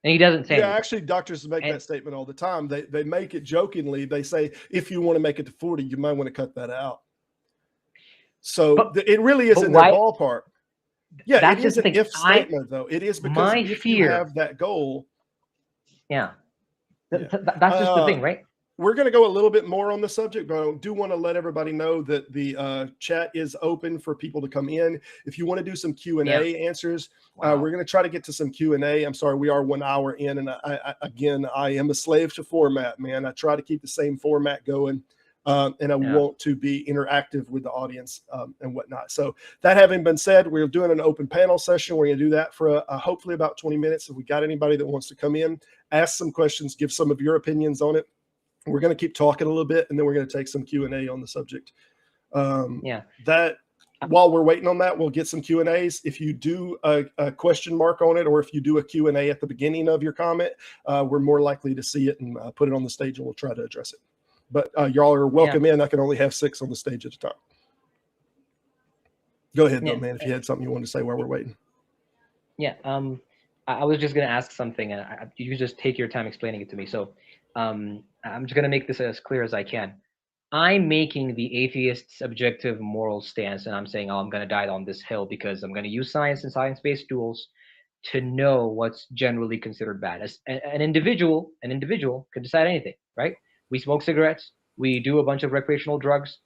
and he doesn't say Yeah, anything. actually, doctors make And that statement all the time. They make it jokingly. They say, if you want to make it to 40, you might want to cut that out. So it really is but in their why? ballpark. Yeah, it That's just is the an thing. if statement, though. It is because My if you fear. have that goal. Yeah, Yeah. that's just the thing, right? We're going to go a little bit more on the subject, but I do want to let everybody know that the chat is open for people to come in. If you want to do some Q&A answers, Wow. we're going to try to get to some Q&A. I'm sorry, we are 1 hour in, and I am a slave to format, man. I try to keep the same format going, and I want to be interactive with the audience and whatnot. So that having been said, we're doing an open panel session. We're going to do that for hopefully about 20 minutes. If we got anybody that wants to come in, ask some questions, give some of your opinions on it. We're going to keep talking a little bit, and then we're going to take some Q&A on the subject. That while we're waiting on that, we'll get some Q&As. If you do a question mark on it, or if you do a Q&A at the beginning of your comment, we're more likely to see it and put it on the stage, and we'll try to address it. But y'all are welcome in. I can only have 6 on the stage at a time. Go ahead, though, man, if you had something you wanted to say while we're waiting. Yeah, I was just going to ask something, and you just take your time explaining it to me. So I'm just going to make this as clear as I can. I'm making the atheist's objective moral stance, and I'm saying, oh, I'm going to die on this hill because I'm going to use science and science-based tools to know what's generally considered bad. As an individual can decide anything, right? We smoke cigarettes, we do a bunch of recreational drugs,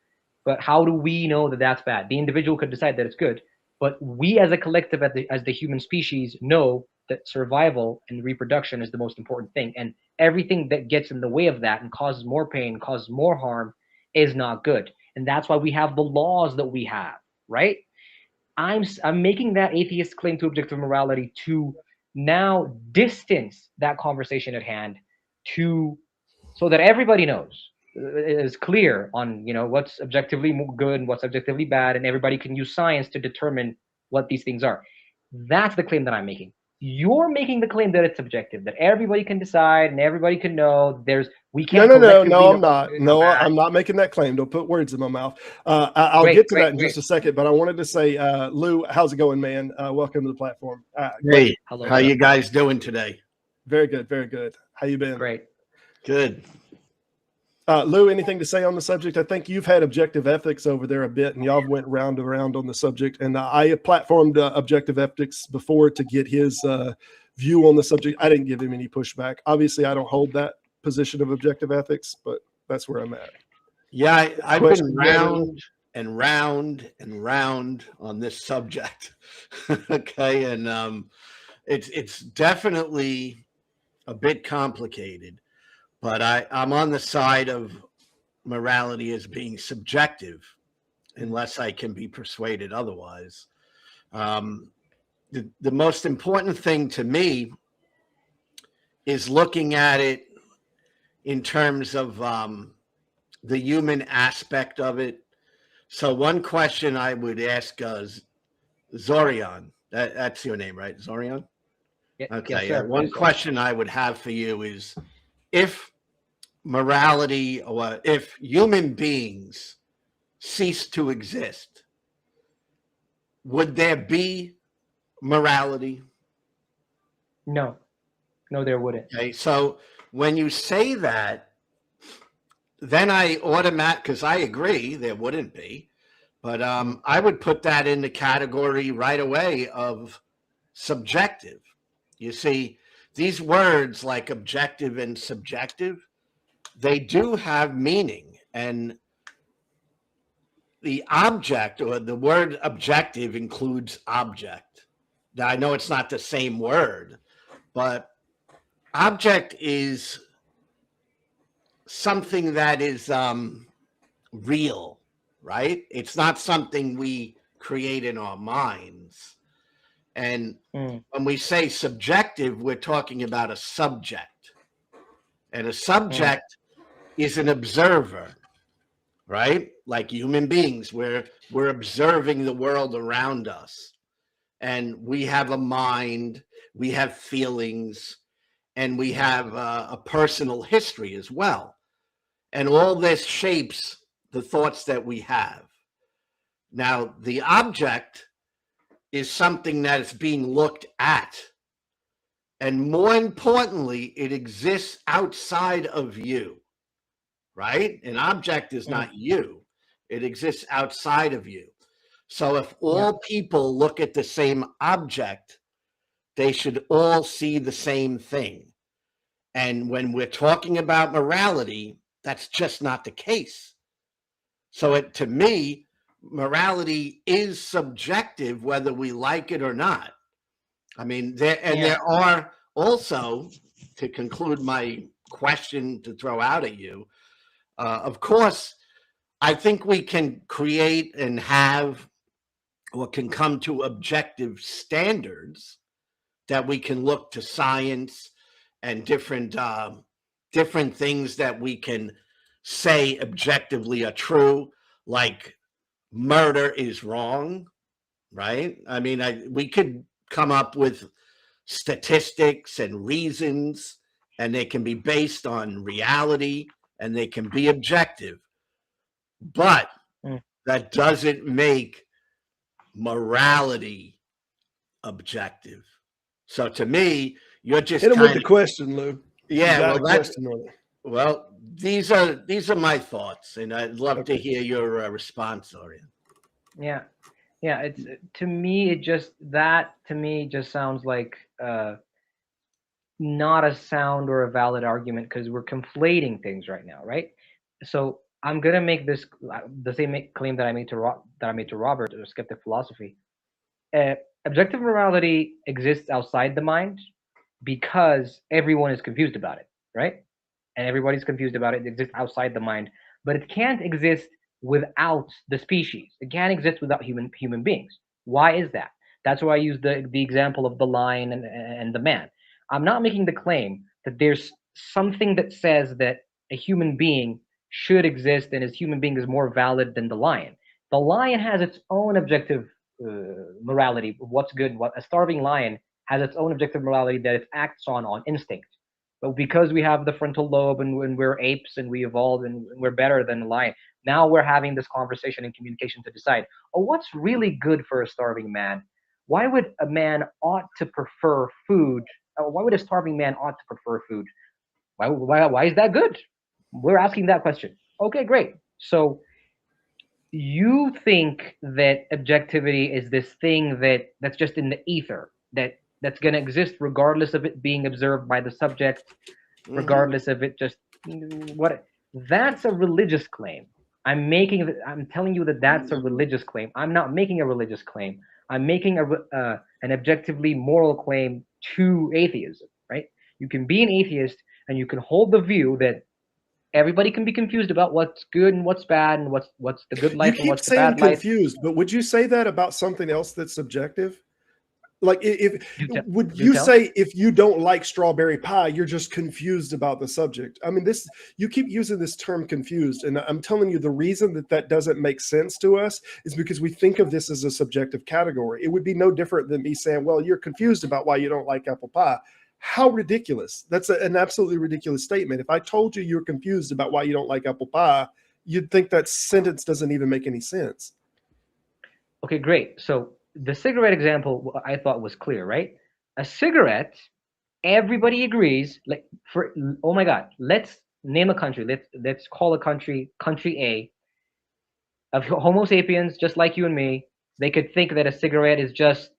but how do we know that that's bad? The individual could decide that it's good, but we as a collective, as the human species, know that survival and reproduction is the most important thing, and everything that gets in the way of that and causes more pain, causes more harm, is not good. And that's why we have the laws that we have, right? I'm making that atheist claim to objective morality to now distance that conversation at hand so that everybody knows, it is clear on what's objectively good and what's objectively bad, and everybody can use science to determine what these things are. That's the claim that I'm making. You're making the claim that it's subjective, that everybody can decide and everybody can know. We can't No, I'm not. No, I'm not making that claim. Don't put words in my mouth. I'll get to that in just a second, but I wanted to say, Lou, how's it going, man? Welcome to the platform. Hey, hello, how you guys doing today? Very good, very good. How you been? Great. Good. Lou, anything to say on the subject? I think you've had objective ethics over there a bit, and y'all went round and around on the subject. And I platformed objective ethics before to get his view on the subject. I didn't give him any pushback. Obviously, I don't hold that position of objective ethics, but that's where I'm at. Yeah, I've been round and round and round on this subject. Okay, and it's definitely a bit complicated. But I'm on the side of morality as being subjective, unless I can be persuaded otherwise. The most important thing to me is looking at it in terms of the human aspect of it. So one question I would ask Zorion, that's your name, right? Zorion? Okay. Yes, one question I would have for you is, if morality, or if human beings cease to exist, would there be morality? No, there wouldn't. Okay, so when you say that, then I because I agree there wouldn't be, But I would put that in the category right away of subjective. You see, these words like objective and subjective, they do have meaning. And the object, or the word objective, includes object. Now, I know it's not the same word, but object is something that is real, right? It's not something we create in our minds. And when we say subjective, we're talking about a subject. And a subject is an observer, right? Like human beings, we're observing the world around us. And we have a mind, we have feelings, and we have a personal history as well. And all this shapes the thoughts that we have. Now, the object is something that is being looked at. And more importantly, it exists outside of you, right? An object is not you. It exists outside of you. So if all people look at the same object, they should all see the same thing. And when we're talking about morality, that's just not the case. So to me, morality is subjective, whether we like it or not. I mean, there are also, to conclude my question to throw out at you, of course, I think we can create and have, or can come to objective standards that we can look to science and different things that we can say objectively are true, like murder is wrong, right? I mean, we could come up with statistics and reasons, and they can be based on reality, and they can be objective. But that doesn't make morality objective. So to me, you're just hit him with the question, Lou. Yeah, well, these are my thoughts, and I'd love to hear your response, Orion. Yeah, it's to me just sounds like not a sound or a valid argument, because we're conflating things right now, right? So I'm gonna make the same claim that I made to Robert, or Skeptic philosophy. Objective morality exists outside the mind because everyone is confused about it, right? And everybody's confused about it. It exists outside the mind, but it can't exist without the species. It can't exist without human beings. Why is that? That's why I use the example of the lion and the man. I'm not making the claim that there's something that says that a human being should exist and as human being is more valid than the lion. The lion has its own objective morality. What's good? What a starving lion has its own objective morality that it acts on instinct. But because we have the frontal lobe and we're apes and we evolved and we're better than the lion, now we're having this conversation and communication to decide, what's really good for a starving man? Why would a man ought to prefer food? Why would a starving man ought to prefer food? Why is that good? We're asking that question. Okay, great. So you think that objectivity is this thing that's just in the ether, that's going to exist regardless of it being observed by the subject, regardless of it just what? That's a religious claim. I'm telling you that's a religious claim. I'm not making a religious claim. I'm making an objectively moral claim to atheism, right? You can be an atheist and you can hold the view that everybody can be confused about what's good and what's bad and what's the good life and what's the bad life. Confused, but would you say that about something else that's subjective? Like, would you say if you don't like strawberry pie, you're just confused about the subject? I mean, you keep using this term confused, and I'm telling you the reason that doesn't make sense to us is because we think of this as a subjective category. It would be no different than me saying, well, you're confused about why you don't like apple pie. How ridiculous. That's an absolutely ridiculous statement. If I told you you're confused about why you don't like apple pie, you'd think that sentence doesn't even make any sense. Okay, great. So the cigarette example I thought was clear, right? A cigarette, everybody agrees, oh my God, let's name a country. Let's call a country A. of Homo sapiens, just like you and me, they could think that a cigarette is just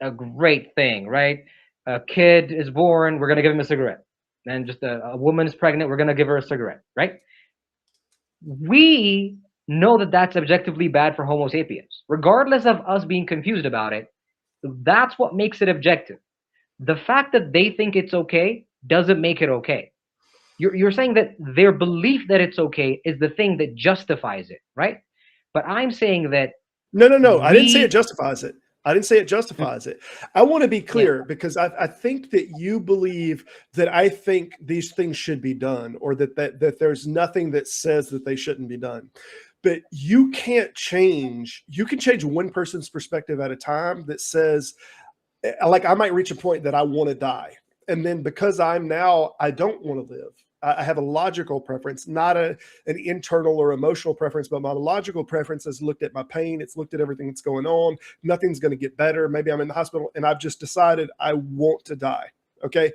a great thing, right? A kid is born, we're going to give him a cigarette. And just a woman is pregnant, we're going to give her a cigarette, right? We know that that's objectively bad for Homo sapiens. Regardless of us being confused about it, that's what makes it objective. The fact that they think it's okay doesn't make it okay. You're saying that their belief that it's okay is the thing that justifies it, right? But I'm saying that No. I didn't say it justifies it. I didn't say it justifies it. I want to be clear because I think that you believe that I think these things should be done, or that there's nothing that says that they shouldn't be done. But you can't change. You can change one person's perspective at a time that says, like, I might reach a point that I want to die. And then because I don't want to live. I have a logical preference, not an internal or emotional preference, but my logical preference has looked at my pain. It's looked at everything that's going on. Nothing's going to get better. Maybe I'm in the hospital and I've just decided I want to die. Okay.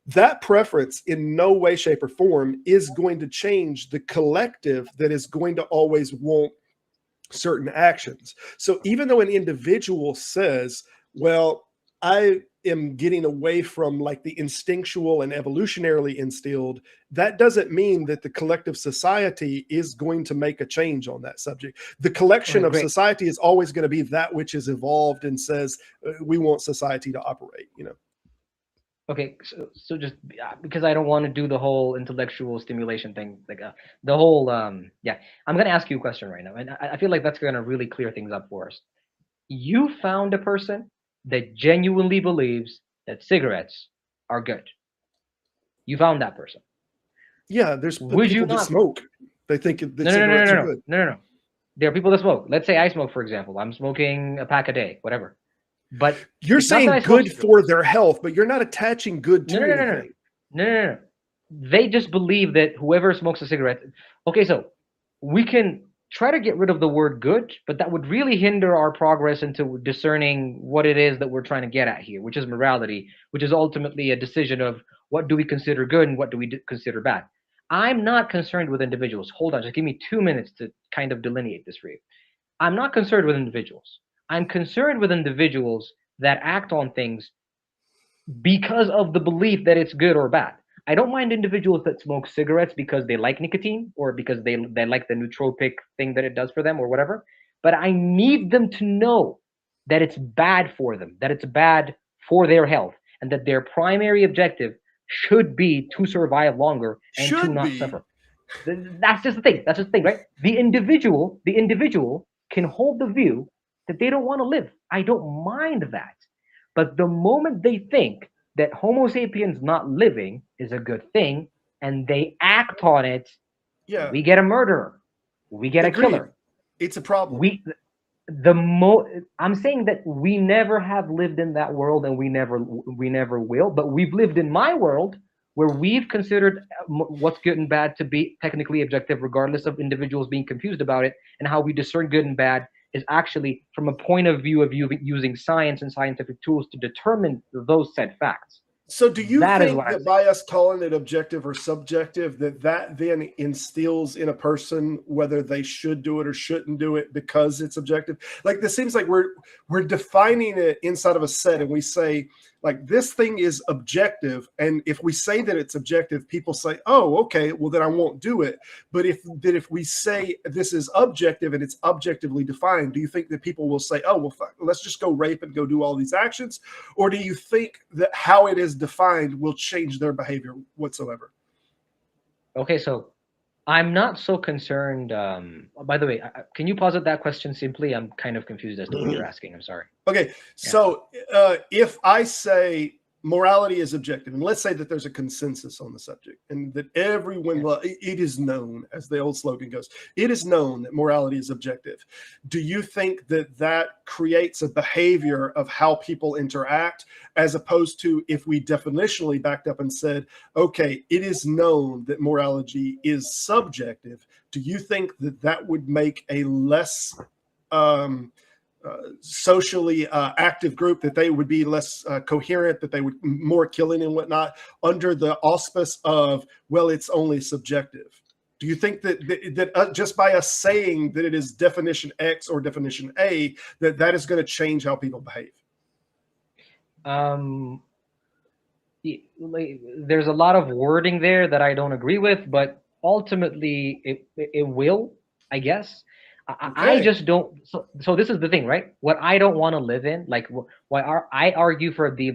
That preference in no way, shape, or form is going to change the collective that is going to always want certain actions. So even though an individual says, well, I am getting away from like the instinctual and evolutionarily instilled, that doesn't mean that the collective society is going to make a change on that subject. The collection of society is always going to be that which is evolved and says, we want society to operate, you know? Okay, so just because I don't want to do the whole intellectual stimulation thing, like the whole, yeah, I'm going to ask you a question right now. And I feel like that's going to really clear things up for us. You found a person that genuinely believes that cigarettes are good. You found that person. Yeah, there's people that smoke. They think that cigarettes are good. No. There are people that smoke. Let's say I smoke, for example. I'm smoking a pack a day, whatever. But you're saying good for their health, but you're not attaching good to anything. No. They just believe that whoever smokes a cigarette. Okay, so we can try to get rid of the word good, but that would really hinder our progress into discerning what it is that we're trying to get at here, which is morality, which is ultimately a decision of what do we consider good and what do we consider bad. I'm not concerned with individuals. Hold on, just give me 2 minutes to kind of delineate this for you. I'm not concerned with individuals. I'm concerned with individuals that act on things because of the belief that it's good or bad. I don't mind individuals that smoke cigarettes because they like nicotine or because they like the nootropic thing that it does for them or whatever. But I need them to know that it's bad for them, that it's bad for their health, and that their primary objective should be to survive longer and to not suffer. That's just the thing. That's just the thing, right? The individual can hold the view that they don't want to live. I don't mind that. But the moment they think that Homo sapiens not living is a good thing and they act on it, we get a murderer, we get a killer. It's a problem. I'm saying that we never have lived in that world and we never will, but we've lived in my world where we've considered what's good and bad to be technically objective, regardless of individuals being confused about it, and how we discern good and bad is actually from a point of view of using science and scientific tools to determine those said facts. So do you think that by us calling it objective or subjective, that then instills in a person whether they should do it or shouldn't do it because it's objective? Like, this seems like we're defining it inside of a set, and we say, like, this thing is objective. And if we say that it's objective, people say, oh, okay, well, then I won't do it. But if we say this is objective and it's objectively defined, do you think that people will say, oh, well, let's just go rape and go do all these actions? Or do you think that how it is defined will change their behavior whatsoever? Okay, so I'm not so concerned. By the way, can you posit that question simply? I'm kind of confused as to what you're asking. I'm sorry. Okay, so if I say morality is objective, and let's say that there's a consensus on the subject, and that everyone, it is known, as the old slogan goes, it is known that morality is objective. Do you think that that creates a behavior of how people interact, as opposed to if we definitionally backed up and said, okay, it is known that morality is subjective? Do you think that that would make a less socially active group, that they would be less coherent, that they would more killing and whatnot, under the auspice of, well, it's only subjective? Do you think that just by us saying that it is definition X or definition A, that is going to change how people behave? There's a lot of wording there that I don't agree with, but ultimately it will, I guess. I just don't. So this is the thing, right? What I don't want to live in, like I argue for the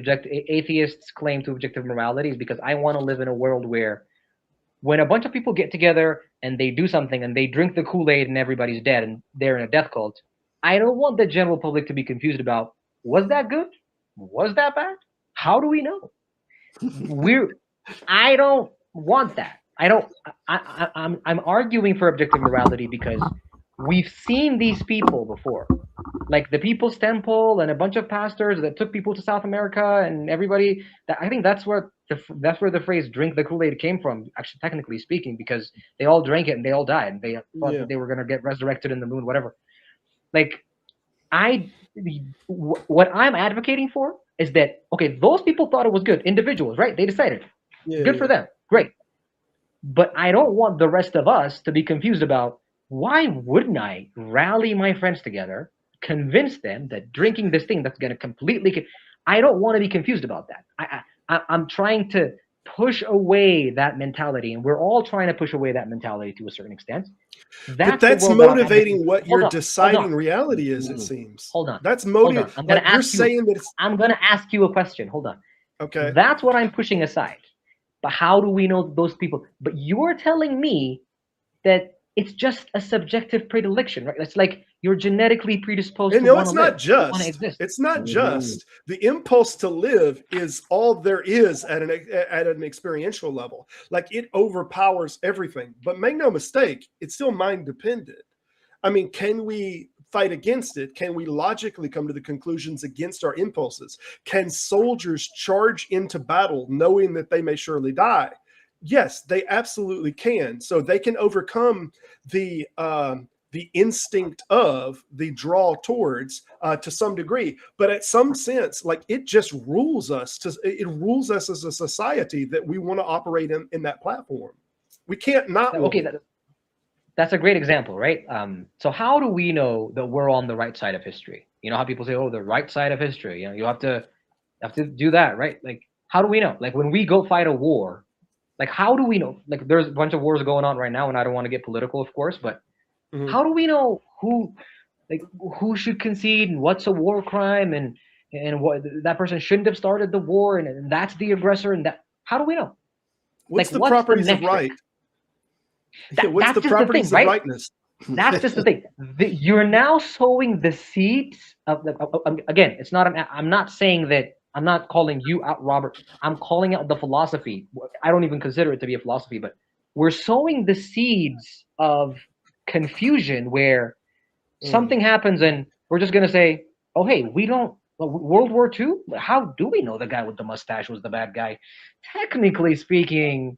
atheists' claim to objective morality, is because I want to live in a world where, when a bunch of people get together and they do something and they drink the Kool-Aid and everybody's dead and they're in a death cult, I don't want the general public to be confused about, was that good? Was that bad? How do we know? I don't want that. I'm arguing for objective morality because we've seen these people before, like the People's Temple and a bunch of pastors that took people to South America and everybody. I think that's where the phrase "drink the Kool-Aid" came from, actually, technically speaking, because they all drank it and they all died. And they thought that they were going to get resurrected in the moon, whatever. Like, what I'm advocating for is that, okay, those people thought it was good, individuals, right? They decided, good for them, great. But I don't want the rest of us to be confused about, why wouldn't I rally my friends together, convince them that drinking this thing that's going to completely, I don't want to be confused about that. I'm trying to push away that mentality, and we're all trying to push away that mentality to a certain extent. But that's motivating what you're deciding reality is, it seems. Hold on. That's motivating. I'm going to ask you. I'm going to ask you a question. Hold on. Okay. That's what I'm pushing aside. But how do we know those people? But you're telling me that it's just a subjective predilection, right? It's like you're genetically predisposed to want to live. It's not just. The impulse to live is all there is at an experiential level. Like, it overpowers everything. But make no mistake, it's still mind dependent. I mean, can we fight against it? Can we logically come to the conclusions against our impulses? Can soldiers charge into battle knowing that they may surely die? Yes, they absolutely can. So they can overcome the instinct of the draw towards to some degree, but at some sense, like, it just rules us. It rules us as a society that we want to operate in that platform. We can't not. Okay, that's a great example, right? So how do we know that we're on the right side of history? You know how people say, "Oh, the right side of history." You know, you have to do that, right? Like, how do we know? Like, when we go fight a war. Like, how do we know? Like, there's a bunch of wars going on right now, and I don't want to get political, of course, but how do we know who should concede and what's a war crime and what that person shouldn't have started the war and that's the aggressor, and that, how do we know? What's the properties of right? What's the properties of rightness? That's just the thing. You're now sowing the seeds of again, it's not I'm not saying that. I'm not calling you out, Robert. I'm calling out the philosophy. I don't even consider it to be a philosophy, but we're sowing the seeds of confusion where something happens and we're just going to say, oh, hey, we don't, World War II? How do we know the guy with the mustache was the bad guy? Technically speaking,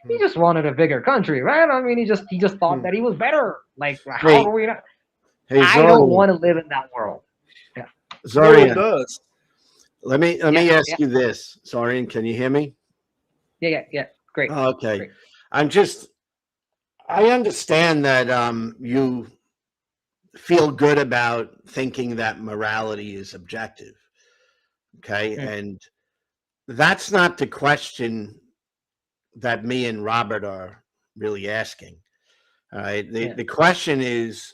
he just wanted a bigger country, right? I mean, he just thought that he was better. Like, how do we know? Hey, I don't want to live in that world. Yeah. Zorian does. Let me ask you this. Zorian, can you hear me? Yeah. Great. Okay. Great. I understand that you feel good about thinking that morality is objective. Okay. And that's not the question that me and Robert are really asking. All right. The question is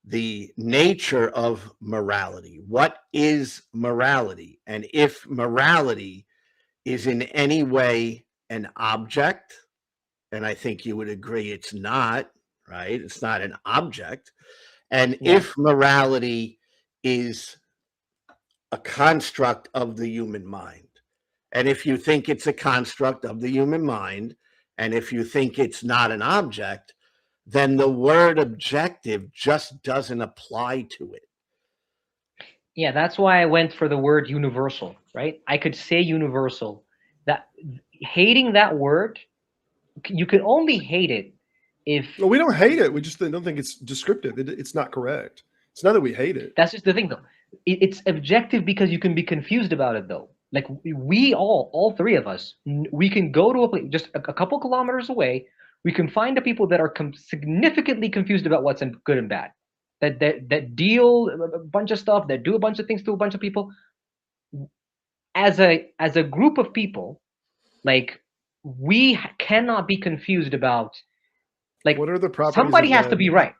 the nature of morality. What is morality? And if morality is in any way an object, and I think you would agree it's not, right? It's not an object. And if morality is a construct of the human mind, and if you think it's a construct of the human mind, and if you think it's not an object, then the word objective just doesn't apply to it. Yeah, that's why I went for the word universal, right? I could say universal. That hating that word, you can only hate it if... Well, we don't hate it. We just don't think it's descriptive. It's not correct. It's not that we hate it. That's just the thing, though. It's objective because you can be confused about it, though. Like, we all three of us, we can go to a place just a couple kilometers away. We can find the people that are significantly confused about what's good and bad, that deal a bunch of stuff, that do a bunch of things to a bunch of people. As a group of people, like, we cannot be confused about, like, what are the properties somebody of has to be right.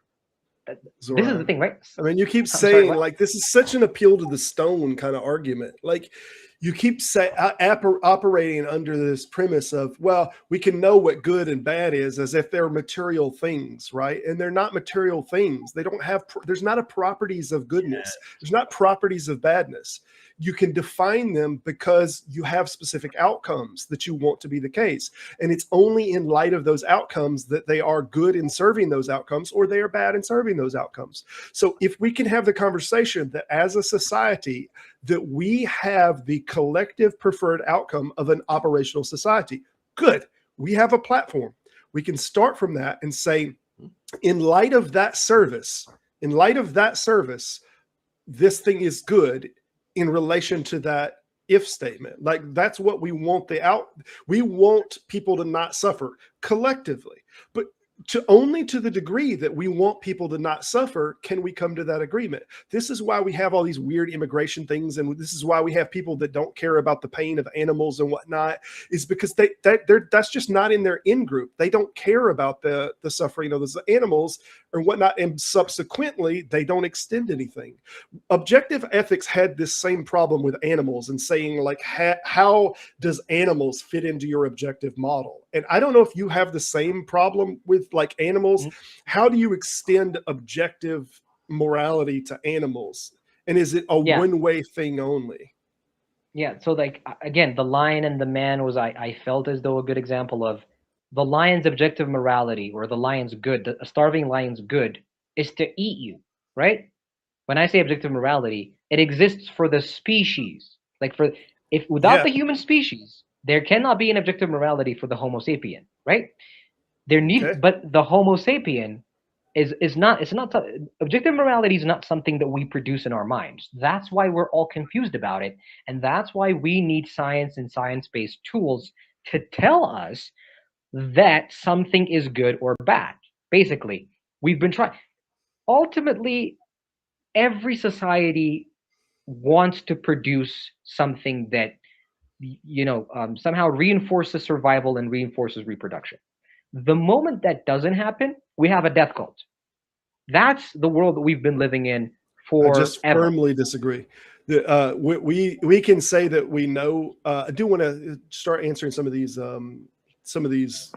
Zoran? This is the thing, right? I mean, you keep saying, like, this is such an appeal to the stone kind of argument. Like, you keep operating under this premise of, well, we can know what good and bad is as if they're material things, right? And they're not material things. They don't have, there's not a properties of goodness. There's not properties of badness. You can define them because you have specific outcomes that you want to be the case. And it's only in light of those outcomes that they are good in serving those outcomes, or they are bad in serving those outcomes. So if we can have the conversation that as a society, that we have the collective preferred outcome of an operational society, good. We have a platform. We can start from that and say, in light of that service, this thing is good in relation to that if statement. Like, that's what we want. We want people to not suffer collectively, but only to the degree that we want people to not suffer can we come to that agreement. This is why we have all these weird immigration things, and this is why we have people that don't care about the pain of animals and whatnot, is because that's just not in their in-group. They don't care about the suffering of those animals or whatnot, and subsequently they don't extend anything. Objective ethics had this same problem with animals and saying, like, how does animals fit into your objective model? And I don't know if you have the same problem with, like, animals. How do you extend objective morality to animals? And is it a one-way thing only? Yeah. So, like, again, the lion and the man was, I felt as though, a good example of the lion's objective morality, or the lion's good, a starving lion's good, is to eat you, right? When I say objective morality, it exists for the species. Like, without the human species, there cannot be an objective morality for the Homo sapien, right? But the Homo sapien is not. Objective morality is not something that we produce in our minds. That's why we're all confused about it, and that's why we need science and science-based tools to tell us that something is good or bad. Basically, we've been trying. Ultimately, every society wants to produce something that, somehow reinforces survival and reinforces reproduction. The moment that doesn't happen, we have a death cult. That's the world that we've been living in for. I just firmly disagree. We can say that we know. I do want to start answering some of these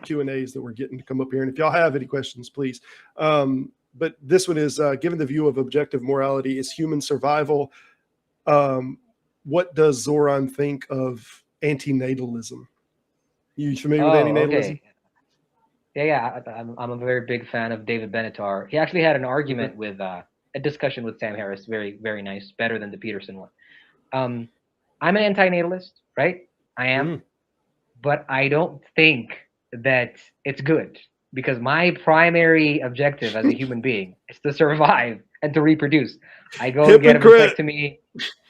Q&As that we're getting to come up here. And if y'all have any questions, please. But this one is, given the view of objective morality is human survival, what does Zoran think of antinatalism? You familiar with antinatalism? Okay. Yeah. I'm a very big fan of David Benatar. He actually had an argument with a discussion with Sam Harris. Very, very nice. Better than the Peterson one. I'm an antinatalist, right? I am. But I don't think that it's good, because my primary objective as a human being is to survive and to reproduce. I go and get a vasectomy.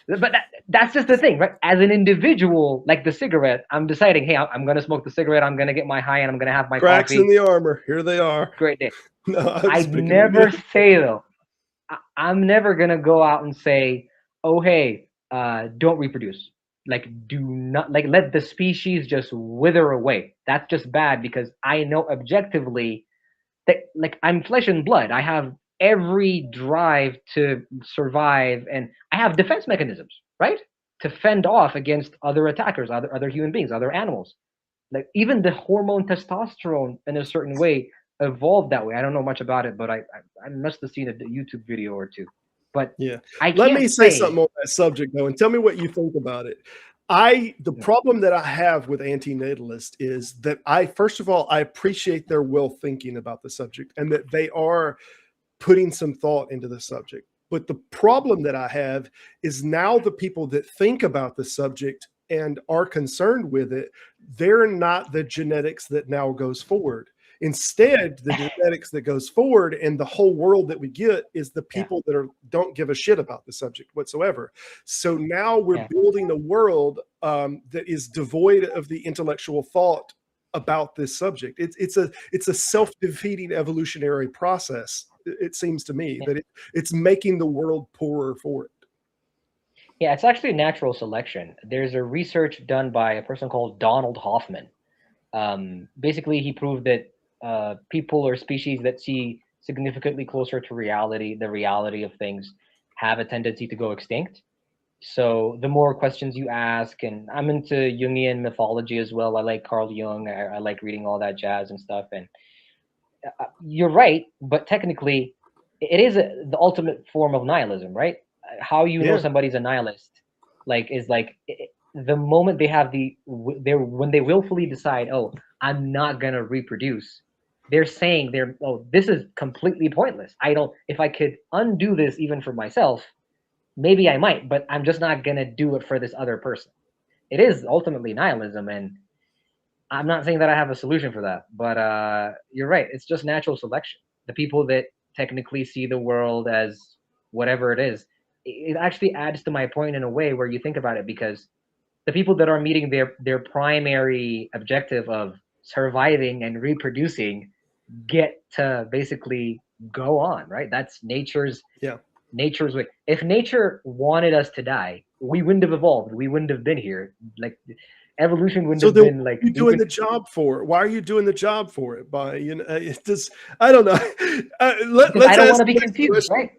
But that's just the thing, right? As an individual, like the cigarette, I'm deciding, hey, I'm going to smoke the cigarette. I'm going to get my high, and I'm going to have my cracks coffee. in the armor. Here they are. Great day. No, I'd never say, though, I'm never going to go out and say, oh, hey, don't reproduce. Like, do not, like, let the species just wither away. That's just bad, because I know objectively that, like, I'm flesh and blood. I have every drive to survive, and I have defense mechanisms, right? To fend off against other attackers, other human beings, other animals. Like, even the hormone testosterone, in a certain way, evolved that way. I don't know much about it, but I must have seen a YouTube video or two. But yeah, let me say something on that subject, though, and tell me what you think about it. The problem that I have with antinatalists is that first of all, I appreciate their will thinking about the subject, and that they are putting some thought into the subject. But the problem that I have is, now the people that think about the subject and are concerned with it, they're not the genetics that now goes forward. Instead, the genetics that goes forward and the whole world that we get is the people that don't give a shit about the subject whatsoever. So now we're building a world that is devoid of the intellectual thought about this subject. It's a self-defeating evolutionary process. It seems to me that it's making the world poorer for it. Yeah, it's actually natural selection. There's a research done by a person called Donald Hoffman. Basically, he proved that people or species that see significantly closer to reality, the reality of things, have a tendency to go extinct. So the more questions you ask, and I'm into Jungian mythology as well. I like Carl Jung. I like reading all that jazz and stuff. And you're right, but technically, it is the ultimate form of nihilism, right? How you know somebody's a nihilist, is the moment they have when they willfully decide, oh, I'm not gonna reproduce. They're saying this is completely pointless. If I could undo this even for myself, maybe I might, but I'm just not gonna do it for this other person. It is ultimately nihilism, and I'm not saying that I have a solution for that, but you're right. It's just natural selection. The people that technically see the world as whatever it is, it actually adds to my point in a way where you think about it, because the people that are meeting their primary objective of surviving and reproducing get to basically go on, right? That's nature's way. If nature wanted us to die, we wouldn't have evolved. We wouldn't have been here. Like, evolution wouldn't have been like. You're doing the job for it. Why are you doing the job for it? By it just, I don't know. I don't want to be confused, right?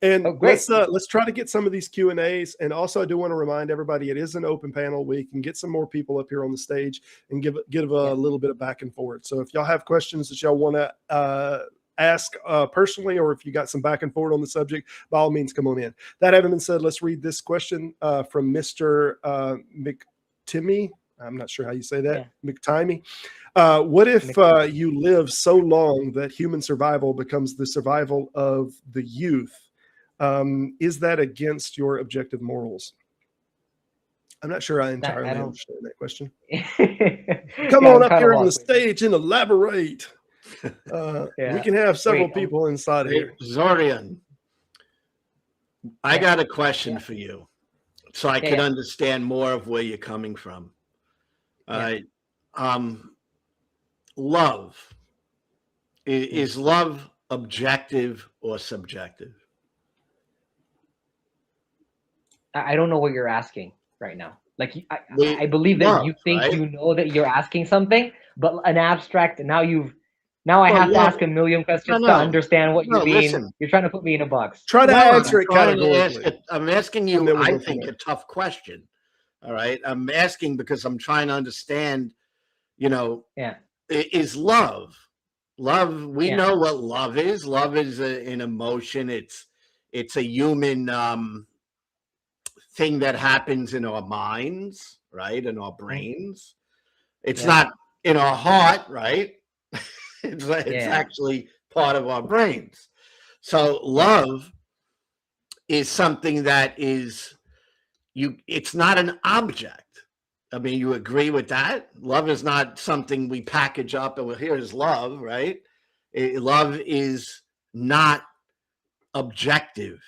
And let's try to get some of these Q&As. And also, I do want to remind everybody, it is an open panel. We can get some more people up here on the stage and give a little bit of back and forth. So if y'all have questions that y'all want to ask personally, or if you got some back and forth on the subject, by all means, come on in. That having been said, let's read this question from Mr. McTimmy. I'm not sure how you say that. McTimey. What if you live so long that human survival becomes the survival of the youth? Is that against your objective morals? I'm not sure I entirely understand that question. Come on up here on the stage and elaborate. We can have several people inside here. Zorian, I got a question for you, so I can understand more of where you're coming from. All right. Love. Is love objective or subjective? I don't know what you're asking right now. Like, I believe that you think you know that you're asking something, but an abstract. Now I have to ask a million questions to understand what you mean. Listen. You're trying to put me in a box. Try to answer it categorically. I'm asking you, I think, a tough question. All right. I'm asking because I'm trying to understand, is love. Love, we know what love is. Love is an emotion. It's a human thing that happens in our minds, right? In our brains. It's not in our heart, right? It's actually part of our brains. So love is something that is it's not an object. I mean, you agree with that? Love is not something we package up and here's love, right? Love is not objective.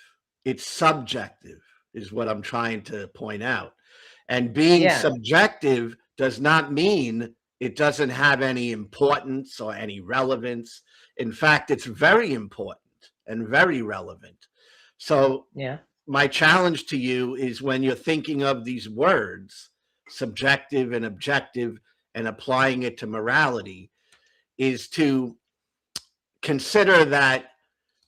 It's subjective, is what I'm trying to point out. And being subjective does not mean it doesn't have any importance or any relevance. In fact, it's very important and very relevant. So my challenge to you is, when you're thinking of these words, subjective and objective, and applying it to morality, is to consider that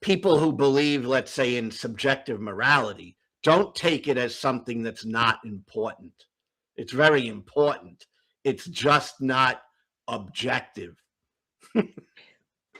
people who believe, let's say, in subjective morality, don't take it as something that's not important. It's very important. It's just not objective.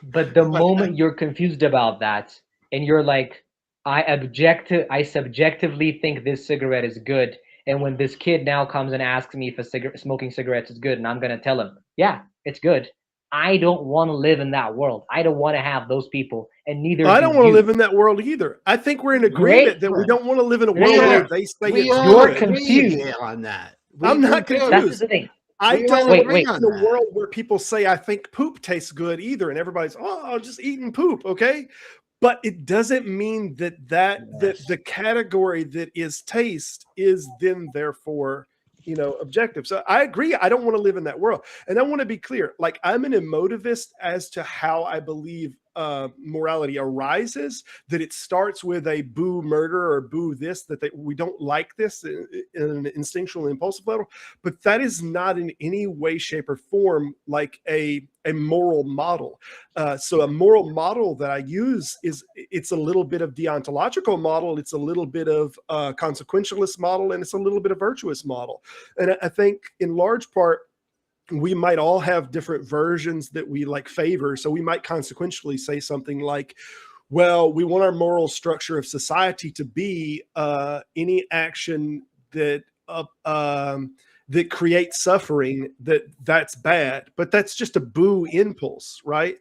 But the moment you're confused about that, and you're like, I subjectively think this cigarette is good, and when this kid now comes and asks me if smoking cigarettes is good, and I'm gonna tell him, yeah, it's good. I don't want to live in that world. I don't want to have those people, and neither. I don't want to live in that world either. I think we're in agreement that we don't want to live in a world where they say you're confused on that. I'm not confused. That's the thing. I don't agree in the world where people say, I think poop tastes good either. And everybody's, I'm just eating poop. Okay. But it doesn't mean that the category that is taste is then therefore objective. So I agree. I don't want to live in that world. And I want to be clear, like I'm an emotivist as to how I believe morality arises, that it starts with a boo murder or boo this, that we don't like this in an instinctual and impulsive level, but that is not in any way, shape, or form like a moral model. So a moral model that I use it's a little bit of deontological model, it's a little bit of consequentialist model, and it's a little bit of virtuous model. And I think in large part, we might all have different versions that we like favor. So we might consequentially say something like, well, we want our moral structure of society to be any action that that creates suffering, that's bad. But that's just a boo impulse, right?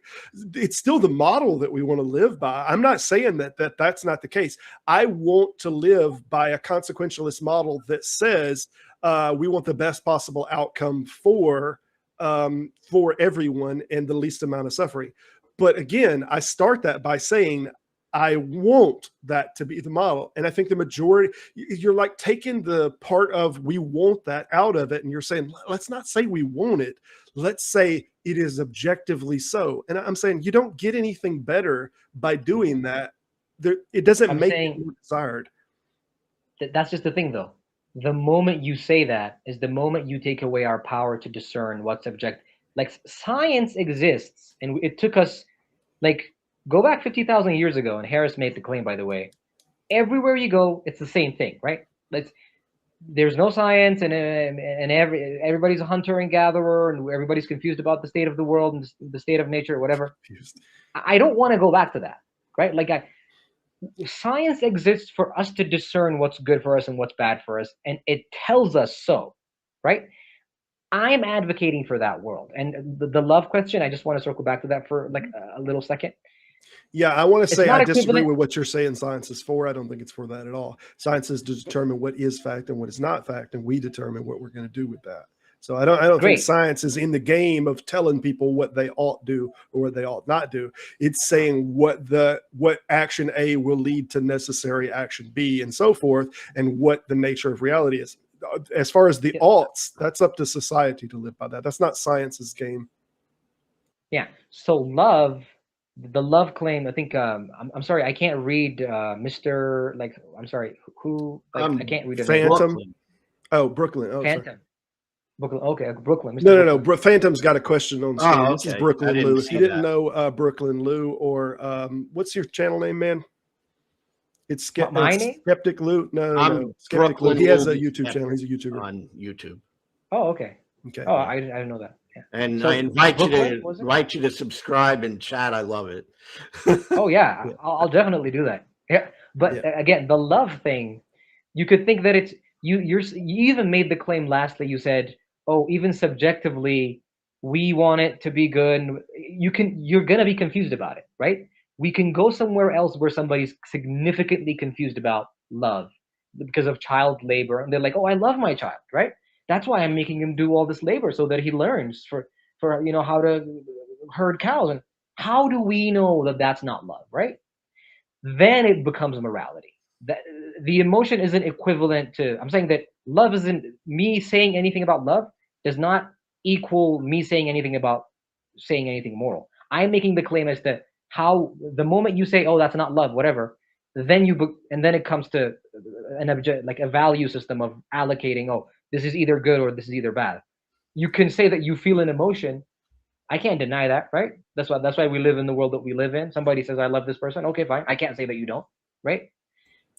It's still the model that we want to live by. I'm not saying that's not the case. I want to live by a consequentialist model that says we want the best possible outcome for everyone and the least amount of suffering. But again, I start that by saying I want that to be the model. And I think the majority, you're like taking the part of we want that out of it. And you're saying, let's not say we want it. Let's say it is objectively so. And I'm saying you don't get anything better by doing that. It doesn't make it more desired. That's just the thing, though. The moment you say that is the moment you take away our power to discern what's objective. Like science exists, and it took us, like, go back 50,000 years ago, and Harris made the claim, by the way, everywhere you go, it's the same thing, right? There's no science, and everybody's a hunter and gatherer, and everybody's confused about the state of the world and the state of nature, or whatever. Confused. I don't want to go back to that, right? Like science exists for us to discern what's good for us and what's bad for us, and it tells us so, right? I'm advocating for that world. And the love question, I just want to circle back to that for like a little second. Yeah, I want to say I disagree with what you're saying science is for. I don't think it's for that at all. Science is to determine what is fact and what is not fact, and we determine what we're going to do with that. So I don't think science is in the game of telling people what they ought do or what they ought not do. It's saying what action A will lead to necessary action B and so forth, and what the nature of reality is. As far as the oughts, that's up to society to live by that. That's not science's game. Yeah. So the love claim, I think, I'm sorry, I can't read Mr. Like, I'm sorry, who, like, I can't read it. Phantom. Oh, Brooklyn. Oh, Phantom. sorry. Brooklyn. Okay, Brooklyn. Mr. No. Phantom's got a question on screen. Oh, This is Brooklyn Lou. If you didn't know Brooklyn Lou, or what's your channel name, man? It's Skeptic Lou. No. Skeptic Lou. He has a YouTube channel. He's a YouTuber on YouTube. Oh, okay. Okay. Oh, I didn't know that. Yeah. And so I invite you to subscribe and chat. I love it. Oh yeah, I'll definitely do that. Yeah, but again, the love thing, you could think that it's you even made the claim lastly. You said, oh, even subjectively, we want it to be good. You're gonna be confused about it, right? We can go somewhere else where somebody's significantly confused about love because of child labor, and they're like, oh, I love my child, right? That's why I'm making him do all this labor so that he learns for how to herd cows. And how do we know that that's not love, right? Then it becomes morality. The emotion isn't equivalent to, I'm saying that love isn't, me saying anything about love does not equal me saying anything about saying anything moral. I'm making the claim as to how the moment you say, oh, that's not love, whatever, then it comes to an object, like a value system of allocating, oh, this is either good or this is either bad. You can say that you feel an emotion. I can't deny that, right? That's why we live in the world that we live in. Somebody says, I love this person. Okay, fine. I can't say that you don't, right?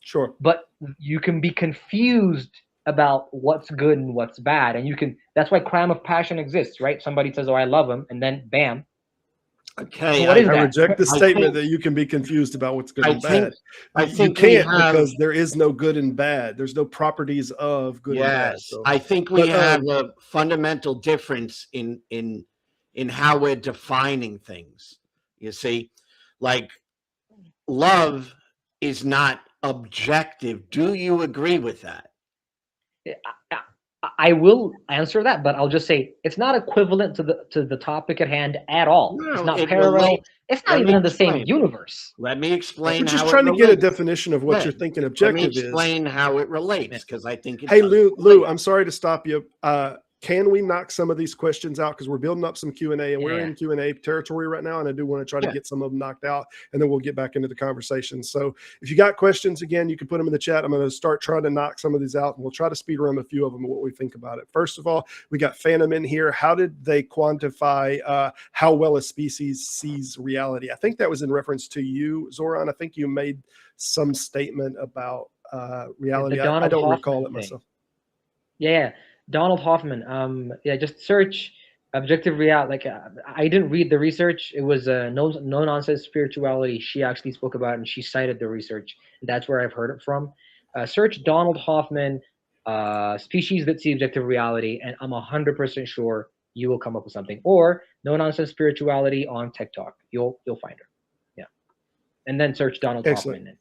Sure. But you can be confused about what's good and what's bad. And that's why crime of passion exists, right? Somebody says, oh, I love him. And then bam. Okay, so what is that? I reject the statement that you can be confused about what's good and bad. I think you can't, because there is no good and bad. There's no properties of good and bad. So. I think we have a fundamental difference in how we're defining things. You see, like love is not objective. Do you agree with that? I will answer that, but I'll just say it's not equivalent to the topic at hand at all. No, It's not it parallel. relates. It's not Let even me in the same explain. universe. Let me We're explain just how trying it to get a relates. definition of what Yeah. you're thinking Let me objective is. explain how it relates, because I think it Hey, does Lou, relate. I'm sorry to stop you. Can we knock some of these questions out? Because we're building up some Q&A, and we're in Q&A territory right now, and I do want to try to get some of them knocked out, and then we'll get back into the conversation. So if you got questions, again, you can put them in the chat. I'm going to start trying to knock some of these out, and we'll try to speed around a few of them and what we think about it. First of all, we got Phantom in here. How did they quantify how well a species sees reality? I think that was in reference to you, Zoran. I think you made some statement about reality. I don't recall it myself. Yeah, Donald Hoffman. Yeah, just search objective reality. Like I didn't read the research. It was no nonsense spirituality. She actually spoke about it, and she cited the research. That's where I've heard it from. Search Donald Hoffman, species that see objective reality, and I'm 100% sure you will come up with something. Or no nonsense spirituality on TikTok. You'll find her. Yeah, and then search Donald Hoffman.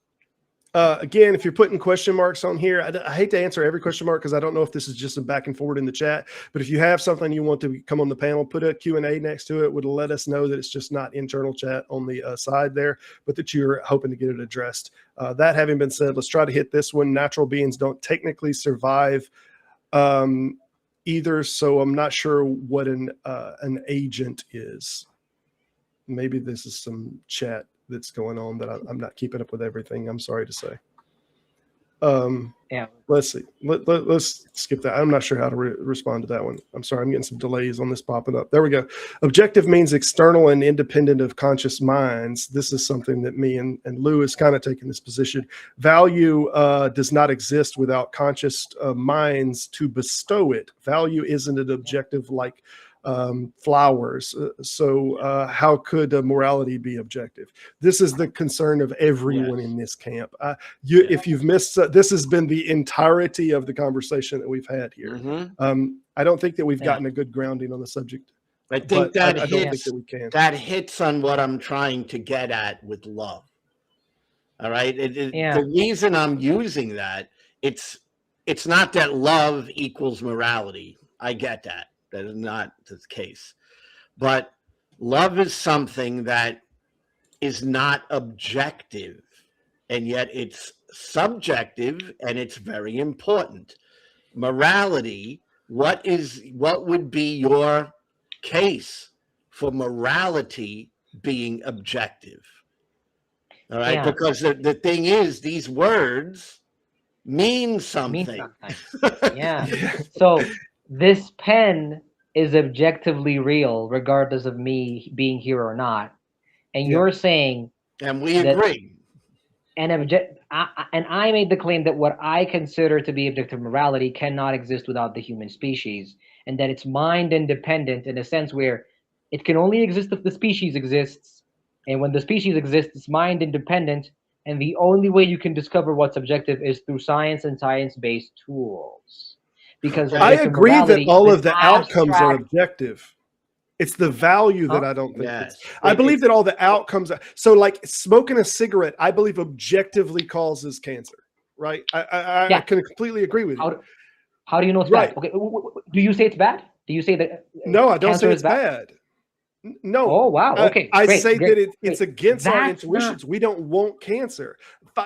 Again, if you're putting question marks on here, I hate to answer every question mark because I don't know if this is just a back and forward in the chat, but if you have something you want to come on the panel, put a Q&A next to it. Would let us know that it's just not internal chat on the side there, but that you're hoping to get it addressed. That having been said, let's try to hit this one. Natural beings don't technically survive either, so I'm not sure what an agent is. Maybe this is some chat that's going on that I'm not keeping up with everything. I'm sorry to say. Let's see. Let's skip that. I'm not sure how to respond to that one. I'm sorry. I'm getting some delays on this popping up. There we go. Objective means external and independent of conscious minds. This is something that me and Lou is kind of taking this position. Value does not exist without conscious minds to bestow it. Value isn't an objective like flowers. So how could morality be objective? This is the concern of everyone in this camp. If you've missed, this has been the entirety of the conversation that we've had here. I don't think that we've gotten a good grounding on the subject. I think that I don't think that we can. That hits on what I'm trying to get at with love. All right. The reason I'm using that, it's not that love equals morality. I get that. That is not the case. But love is something that is not objective, and yet it's subjective, and it's very important. Morality, what would be your case for morality being objective? All right, because the thing is, these words mean something. So this pen is objectively real, regardless of me being here or not. And you're saying, and we agree. And I made the claim that what I consider to be objective morality cannot exist without the human species, and that it's mind independent in a sense where it can only exist if the species exists. And when the species exists, it's mind independent. And the only way you can discover what's objective is through science and science-based tools. Because I agree that all of the outcomes are objective. It's the value that I don't think. I believe that all the outcomes. So, like smoking a cigarette, I believe objectively causes cancer. Right? I can completely agree with you. How do you know it's bad? Okay. Do you say it's bad? Do you say that? No, I don't say it's bad. No. Oh wow. Okay. I say that it's against our intuitions. We don't want cancer.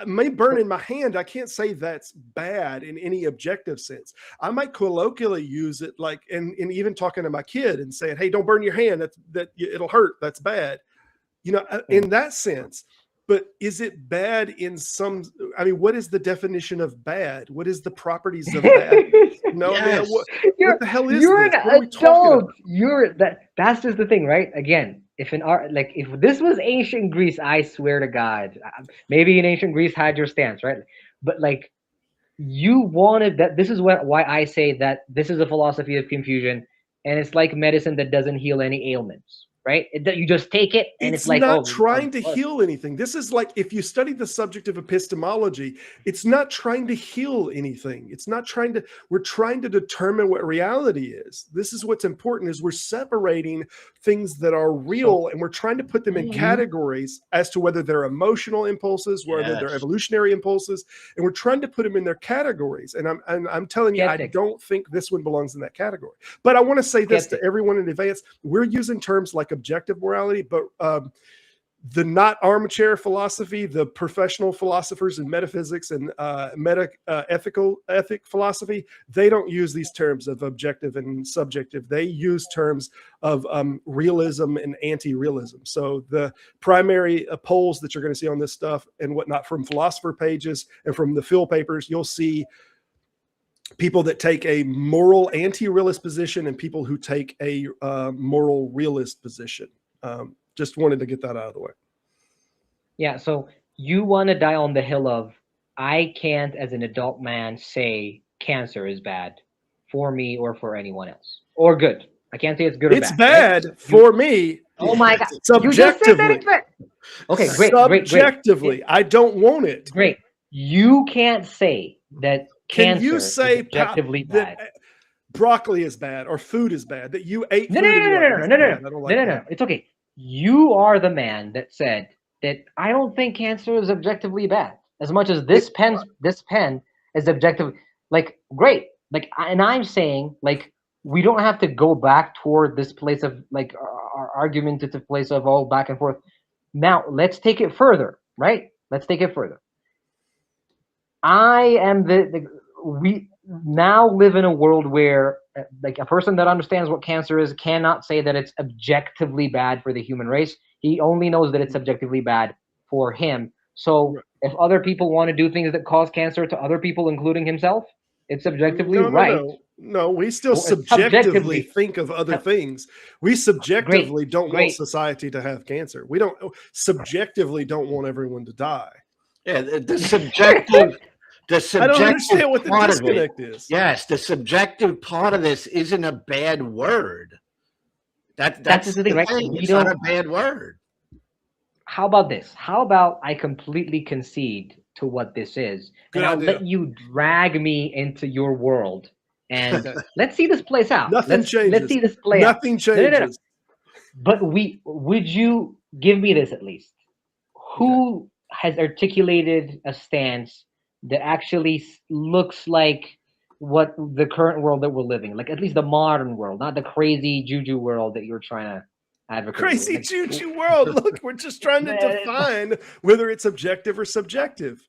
Me burning my hand, I can't say that's bad in any objective sense. I might colloquially use it like, and even talking to my kid and saying, "Hey, don't burn your hand. That it'll hurt. That's bad." In that sense. But is it bad in some? I mean, what is the definition of bad? What is the properties of bad? No, man, what the hell is you're this? An adult. That's just the thing, right? Again, if this was ancient Greece, I swear to God, maybe in ancient Greece had your stance, right? But like, you wanted that. This is why I say that this is a philosophy of confusion, and it's like medicine that doesn't heal any ailments. right? You just take it, and it's like, not oh, trying to heal anything. This is like, if you study the subject of epistemology, it's not trying to heal anything. It's not trying to, we're trying to determine what reality is. This is what's important, is we're separating things that are real, and we're trying to put them in categories as to whether they're emotional impulses, whether they're evolutionary impulses, and we're trying to put them in their categories. And I'm telling you, Skeptic. I don't think this one belongs in that category. But I want to say this Skeptic. to everyone in advance: we're using terms like objective morality, but the not armchair philosophy, the professional philosophers in metaphysics and ethic philosophy, they don't use these terms of objective and subjective. They use terms of realism and anti-realism. So the primary polls that you're going to see on this stuff and whatnot from philosopher pages and from the Phil papers, you'll see people that take a moral anti-realist position and people who take a moral realist position. Just wanted to get that out of the way. Yeah, so you want to die on the hill of, I can't, as an adult man, say cancer is bad for me or for anyone else, or good. I can't say it's good or bad. It's bad right? For me. Oh my God. Subjectively. You just said that it's bad. Okay, great. Subjectively, great. I don't want it. Great. You can't say that cancer Can you say is objectively bad. Broccoli is bad or food is bad, that you ate no, food? No. It's okay. You are the man that said that I don't think cancer is objectively bad, as much as this pen is objective. Like, great. Like, and I'm saying, like, we don't have to go back toward this place of, like, our argumentative place of all back and forth. Now, let's take it further, right? Let's take it further. We now live in a world where, like, a person that understands what cancer is cannot say that it's objectively bad for the human race. He only knows that it's objectively bad for him. So if other people want to do things that cause cancer to other people, including himself, it's objectively right. No, we still subjectively think of other things. We subjectively don't want society to have cancer. We don't subjectively don't want everyone to die. Yeah, the subjective. I don't understand what the disconnect is. Yes, the subjective part of this isn't a bad word. That's the thing, right? It's not a bad word. How about this? How about I completely concede to what this is, and I'll let you drag me into your world, and let's see this plays out. Nothing changes. Let's see this play out. Nothing changes. But would you give me this at least? Who has articulated a stance that actually looks like what the current world that we're living, like at least the modern world, not the crazy juju world that you're trying to advocate. Crazy juju world. Look, we're just trying to define whether it's objective or subjective.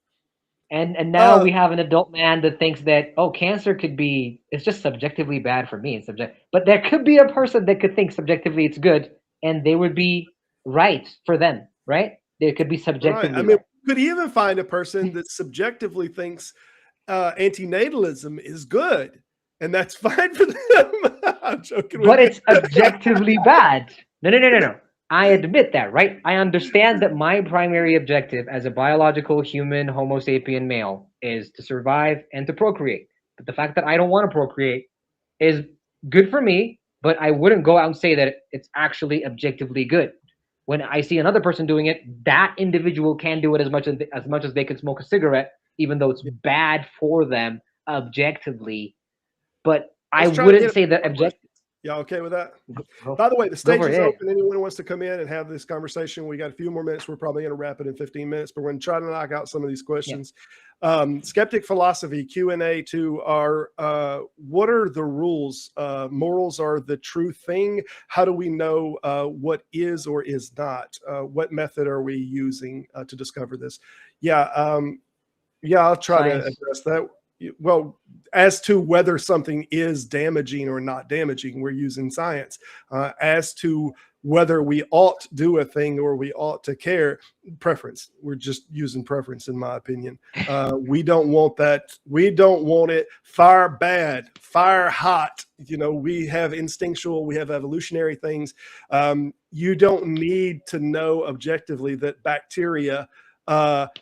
And now we have an adult man that thinks that, oh, cancer could be, it's just subjectively bad for me. It's but there could be a person that could think subjectively it's good, and they would be right for them, right? They could be subjectively right. I mean, could even find a person that subjectively thinks antinatalism is good, and that's fine for them. I'm joking. But it's objectively bad. No. I admit that, right? I understand that my primary objective as a biological human Homo sapien male is to survive and to procreate. But the fact that I don't want to procreate is good for me, but I wouldn't go out and say that it's actually objectively good. When I see another person doing it, that individual can do it as much as they can smoke a cigarette, even though it's bad for them objectively. But I wouldn't say that objective. Y'all okay with that? By the way, the stage is open. Anyone who wants to come in and have this conversation, we got a few more minutes. We're probably going to wrap it in 15 minutes, but we're going to try to knock out some of these questions. Yeah. Skeptic philosophy Q&A to our, what are the rules? Morals are the true thing. How do we know what is or is not? What method are we using to discover this? Yeah, I'll try to address that. Well, as to whether something is damaging or not damaging, we're using science. As to whether we ought to do a thing or we ought to care, preference. We're just using preference, in my opinion. We don't want that. We don't want it fire bad, fire hot. You know, we have instinctual, we have evolutionary things. You don't need to know objectively that bacteria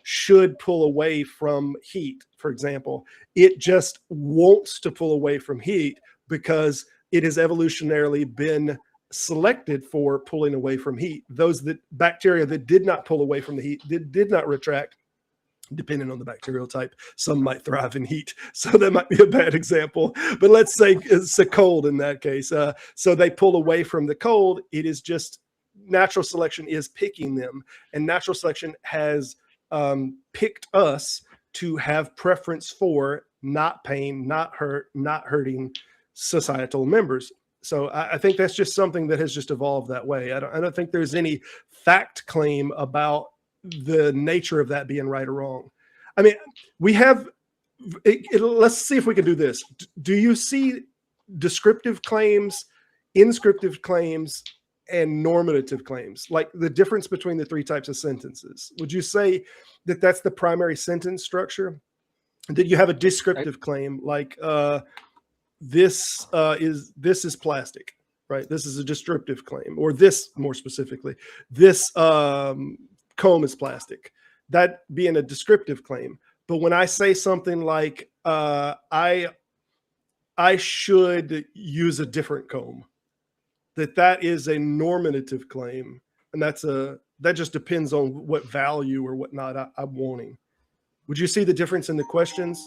should pull away from heat, for example. It just wants to pull away from heat because it has evolutionarily been selected for pulling away from heat. Those that bacteria that did not pull away from the heat, did not retract, depending on the bacterial type. Some might thrive in heat, so that might be a bad example. But let's say it's a cold in that case. So they pull away from the cold. It is just natural selection is picking them, and natural selection has picked us to have preference for not pain, not hurt, not hurting societal members. So I think that's just something that has just evolved that way. I don't think there's any fact claim about the nature of that being right or wrong. I mean, we have, let's see if we can do this. Do you see descriptive claims, inscriptive claims, and normative claims, like the difference between the three types of sentences? Would you say that that's the primary sentence structure? Did you have a descriptive claim like this is plastic, right? This is a descriptive claim, or this, more specifically, this comb is plastic, that being a descriptive claim. But when I say something like I should use a different comb, that is a normative claim, and that just depends on what value or whatnot I'm wanting. Would you see the difference in the questions?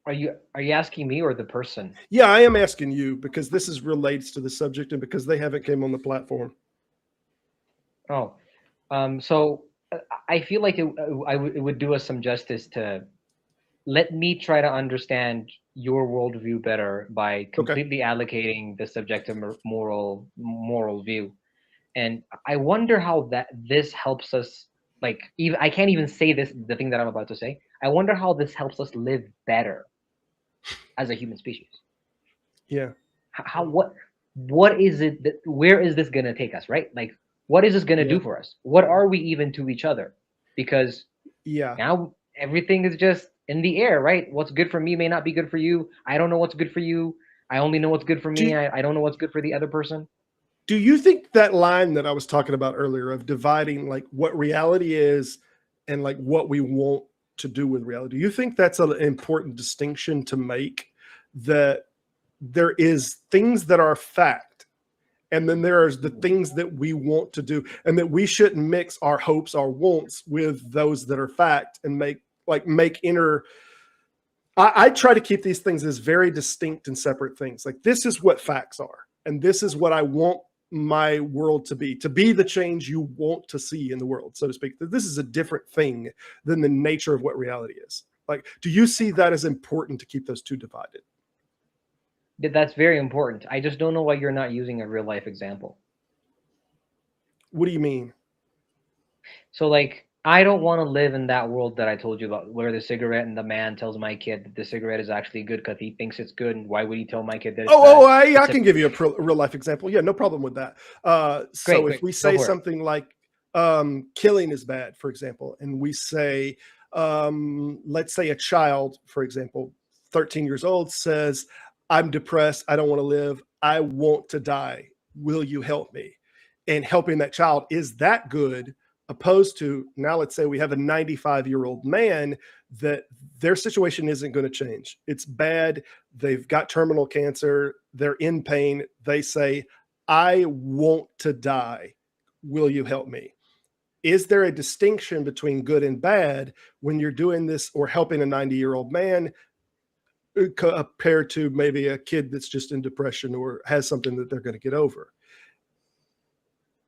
Are you asking me or the person? Yeah, I am asking you, because this is relates to the subject and because they haven't came on the platform. Oh, so I feel like it would do us some justice to let me try to understand your worldview better by completely allocating the subjective moral view. And I wonder how this helps us, like, even I can't even say the thing that I'm about to say. I wonder how this helps us live better as a human species. Yeah. What is it that, where is this going to take us, right? Like, what is this going to do for us? What are we even to each other? Because now everything is just in the air, right? What's good for me may not be good for you. I don't know what's good for you. I only know what's good for me. I don't know what's good for the other person. Do you think that line that I was talking about earlier of dividing like what reality is and like what we want to do with reality, do you think that's an important distinction to make, that there is things that are fact and then there's the things that we want to do, and that we shouldn't mix our hopes, our wants with those that are fact and make inner. I try to keep these things as very distinct and separate things. Like, this is what facts are, and this is what I want my world to be the change you want to see in the world, so to speak. That this is a different thing than the nature of what reality is. Like, do you see that as important to keep those two divided? That's very important. I just don't know why you're not using a real life example. What do you mean? So, like, I don't want to live in that world that I told you about, where the cigarette and the man tells my kid that the cigarette is actually good because he thinks it's good. And why would he tell my kid that? I can give you a real life example. Yeah, no problem with that. If we say something like killing is bad, for example, and we say, let's say a child, for example, 13 years old, says, I'm depressed, I don't want to live, I want to die, will you help me? And helping that child, is that good? Opposed to, now let's say we have a 95-year-old man that their situation isn't going to change. It's bad. They've got terminal cancer. They're in pain. They say, I want to die. Will you help me? Is there a distinction between good and bad when you're doing this or helping a 90-year-old man compared to maybe a kid that's just in depression or has something that they're going to get over?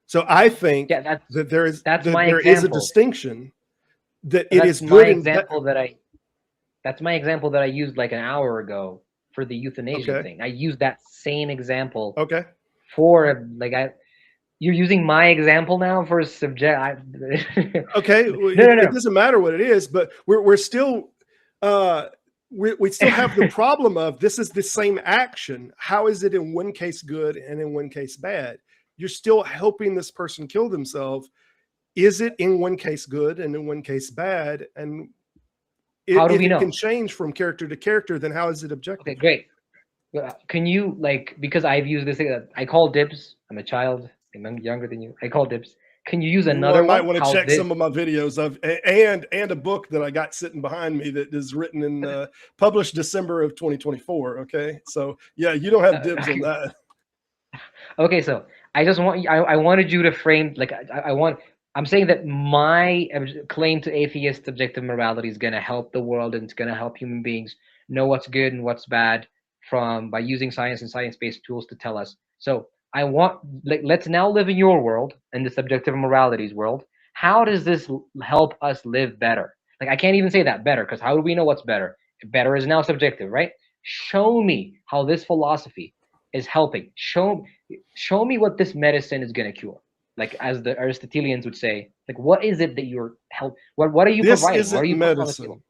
So I think that there is a distinction, that it is good. That's my example that I used like an hour ago for the euthanasia thing. I used that same example. For like you're using my example now for subject. It doesn't matter what it is, but we're still we still have the problem of this is the same action. How is it in one case good and in one case bad? You're still helping this person kill themselves. Is it in one case good and in one case bad? And how do we know? It can change from character to character, then how is it objective? Okay, great. Can you, like, because I've used this thing, I call dibs. I'm a child. I'm younger than you. I call dibs. Can you use another one? I might want to check some of my videos of and a book that I got sitting behind me that is written in published December of 2024. Okay, so yeah, you don't have dibs on that. Okay, so I just want I wanted you to frame like I'm saying that my claim to atheist subjective morality is going to help the world and it's going to help human beings know what's good and what's bad from by using science and science-based tools to tell us. So I want like let's now live in your world, in the subjective moralities world. How does this help us live better? Like I can't even say that better because how do we know what's better? Better is now subjective, right? Show me how this philosophy is helping. Show me what this medicine is going to cure. Like as the Aristotelians would say, like what is it that you're what are you This providing? What are isn't you putting on the table? medicine.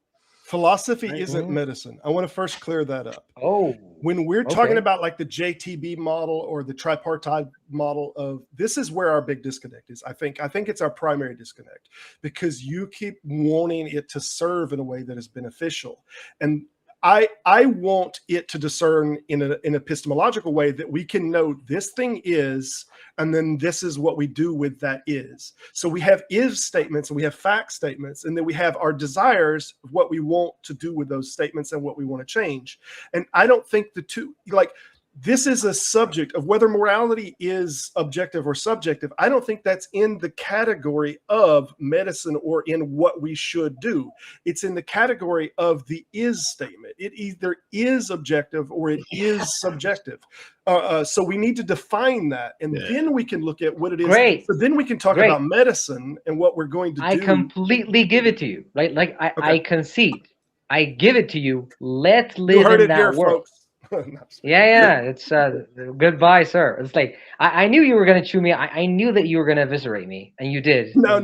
Philosophy Right. isn't medicine. I want to first clear that up. Oh, When we're talking okay. about like the JTB model or the tripartite model of this is where our big disconnect is. I think it's our primary disconnect because you keep wanting it to serve in a way that is beneficial. And I want it to discern in an epistemological way that we can know this thing is, and then this is what we do with that is. So we have is statements and we have fact statements, and then we have our desires of what we want to do with those statements and what we want to change. And I don't think the two, like, this is a subject of whether morality is objective or subjective. I don't think that's in the category of medicine or in what we should do. It's in the category of the is statement. It either is objective or it is subjective. So we need to define that, and then we can look at what it is. Great. So then we can talk about medicine and what we're going to do. I completely give it to you. Right? Like I concede. I give it to you. Let's live in that world. Folks. Yeah, it's goodbye, sir. It's like I knew you were gonna chew me. I knew that you were gonna eviscerate me, and you did. No.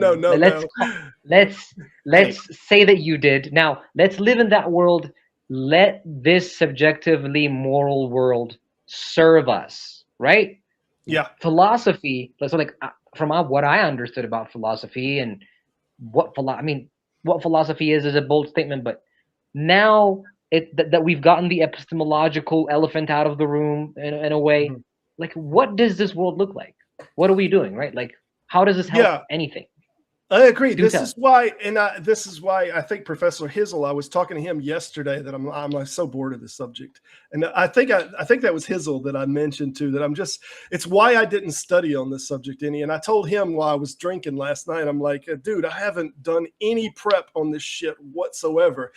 Let's say that you did. Now let's live in that world. Let this subjectively moral world serve us, right? Yeah. Philosophy. So like from what I understood about philosophy and what philosophy is a bold statement, but now. That we've gotten the epistemological elephant out of the room in a way. Mm-hmm. Like, what does this world look like? What are we doing, right? Like, how does this help anything? I agree. This is why I think Professor Hizzle, I was talking to him yesterday that I'm so bored of this subject. And I think that was Hizzle that I mentioned too, that it's why I didn't study on this subject any. And I told him while I was drinking last night, I'm like, dude, I haven't done any prep on this shit whatsoever.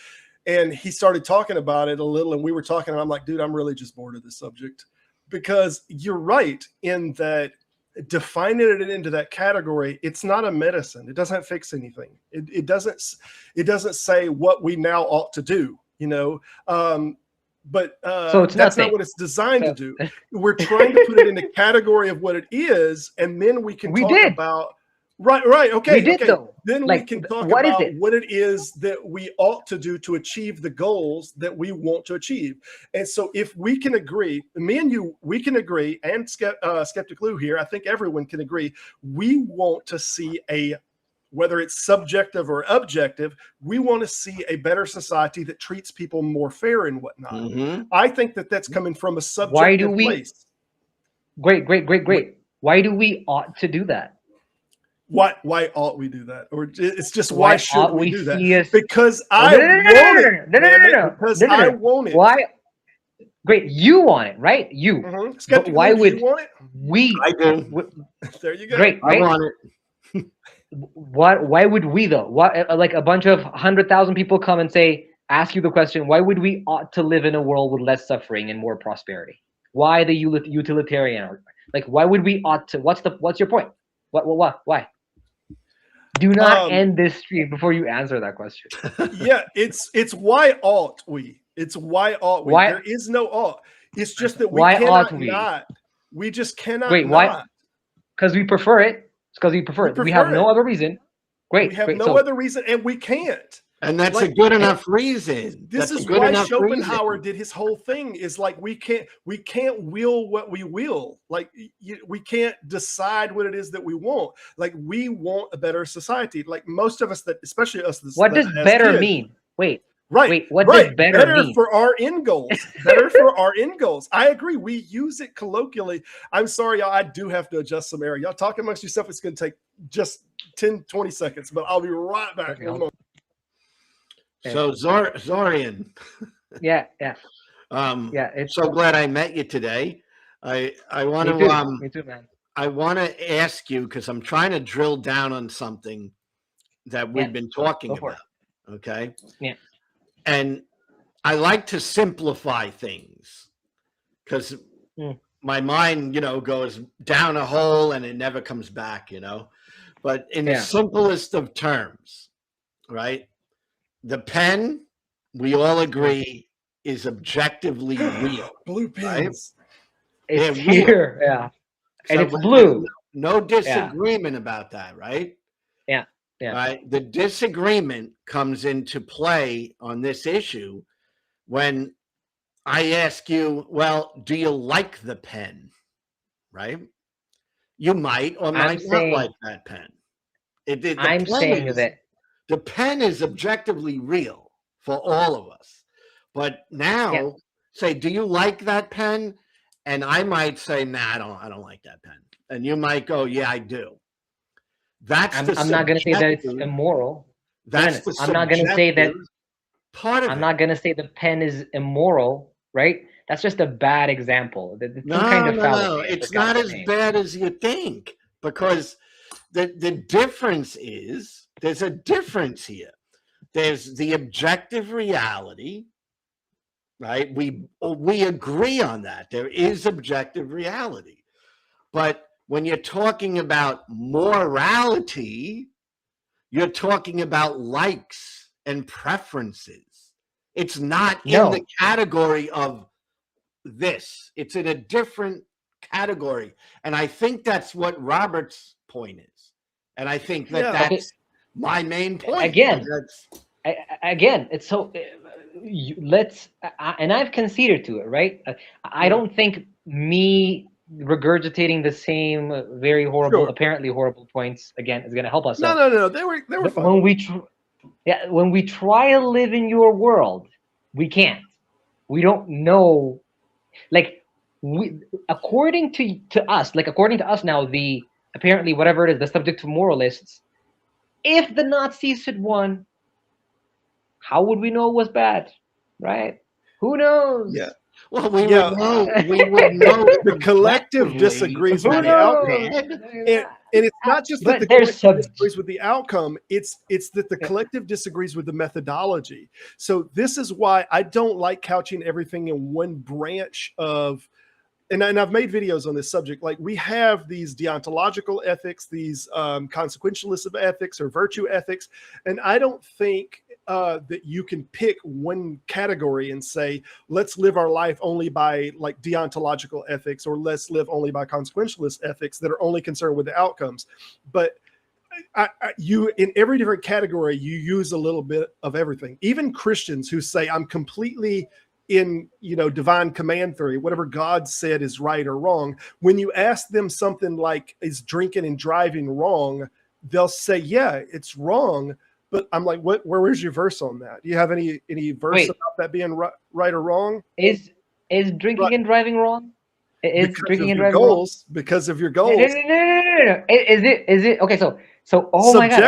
And he started talking about it a little, and we were talking, and I'm like, dude, I'm really just bored of this subject. Because you're right in that defining it into that category, it's not a medicine. It doesn't fix anything. It doesn't say what we now ought to do, you know. But so that's not what it's designed to do. We're trying to put it in the category of what it is, and then we can talk about. Right. Okay. We did, though. Then we can talk about what it is that we ought to do to achieve the goals that we want to achieve. And so if we can agree, me and you, we can agree, and Skeptic Lou here, I think everyone can agree, we want to see whether it's subjective or objective, we want to see a better society that treats people more fair and whatnot. Mm-hmm. I think that's coming from a subjective place. Great. Why do we ought to do that? Why ought we do that? Or it's just why should we do that? Because I want it. Why? Great, you want it, right? You. Mm-hmm. Skeptic, why would you want it? We? I do. There you go. Great, right? I want it. Why would we though? Like a bunch of 100,000 people come and ask you the question, why would we ought to live in a world with less suffering and more prosperity? Why the utilitarian? Like, why would we ought to? What's your point? What? Why? Do not end this stream before you answer that question. Yeah, it's why ought we? It's why ought we? Why? There is no ought. It's just that we cannot not. We just cannot. Wait, why? Because we prefer it. It's because we prefer it. We have no other reason. Great. We have no other reason, and we can't. And that's a good enough reason. This is why Schopenhauer did his whole thing. Is like we can't will what we will. Like we can't decide what it is that we want. Like we want a better society. Like most of us, especially us. What does better mean? Wait. Right. Wait. What does better mean? For our end goals. Better for our end goals. I agree. We use it colloquially. I'm sorry, y'all. I do have to adjust some area. Y'all talk amongst yourself. It's going to take just 10, 20 seconds, but I'll be right back. Okay. So Zorian. Yeah. It's so glad I met you today. I want Me too. to Me too, man. I want to ask you, because I'm trying to drill down on something that we've Yeah. been talking Go for about. Okay. Yeah. And I like to simplify things because Mm. my mind, goes down a hole and it never comes back, But in the Yeah. simplest of terms, right? The pen, we all agree, is objectively real, Blue right? pens. They're It's real. here. Yeah. And So it's there's blue. no Yeah. disagreement about that, right? Yeah. Yeah. Right. The disagreement comes into play on this issue when I ask you, well, do you like the pen? Right? You might or I'm might not like saying that pen. I'm saying that The pen is objectively real for all of us. But yeah. now, say, do you like that pen? And I might say, nah, I don't like that pen. And you might go, yeah, I do. That's the I'm not gonna say that it's subjective. immoral. That's the I'm not gonna say that subjective part of I'm it. not gonna say the pen is immoral, right? That's just a bad example. The two kind of No. fallacy. It's not as bad as you think, because the difference is there's a difference here. There's the objective reality, right? We agree on that. There is objective reality. But when you're talking about morality, you're talking about likes and preferences. It's not in the category of this. It's in a different category. And I think that's what Robert's point is. And I think that's my main point. Again, it's so let's and I've conceded to it, right? I don't think me regurgitating the same very horrible, apparently horrible points again is going to help us. No. They were fun. When we try to live in your world, we can't. We don't know. Like according to us now, the apparently whatever it is, the subject to moralists. If the Nazis had won, how would we know it was bad, right? Who knows? Yeah. Well, we would know. We would know. The collective disagrees with the outcome, and it's not just that the collective disagrees with the outcome. It's that the collective disagrees with the methodology. So this is why I don't like couching everything in one branch of. And I've made videos on this subject. Like, we have these deontological ethics, these consequentialist ethics or virtue ethics. And I don't think that you can pick one category and say, let's live our life only by like deontological ethics, or let's live only by consequentialist ethics that are only concerned with the outcomes. But you, in every different category, you use a little bit of everything. Even Christians who say, I'm completely in divine command theory, whatever God said is right or wrong. When you ask them something like, is drinking and driving wrong? They'll say, yeah, it's wrong. But I'm like, where's your verse on that? Do you have any verse about that being right or wrong? Is drinking and driving wrong? Is drinking and driving wrong? Because of your goals. No. Is it okay? So oh my God.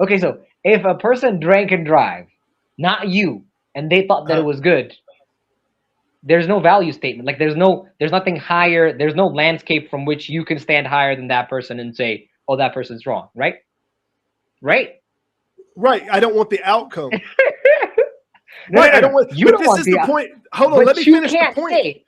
Okay, so if a person drank and drive, not you, and they thought that it was good, there's no value statement. Like there's nothing higher. There's no landscape from which you can stand higher than that person and say, oh, that person's wrong, right? Right. I don't want the outcome. I don't want. You but don't this want is the point. Hold on. Let me finish the point.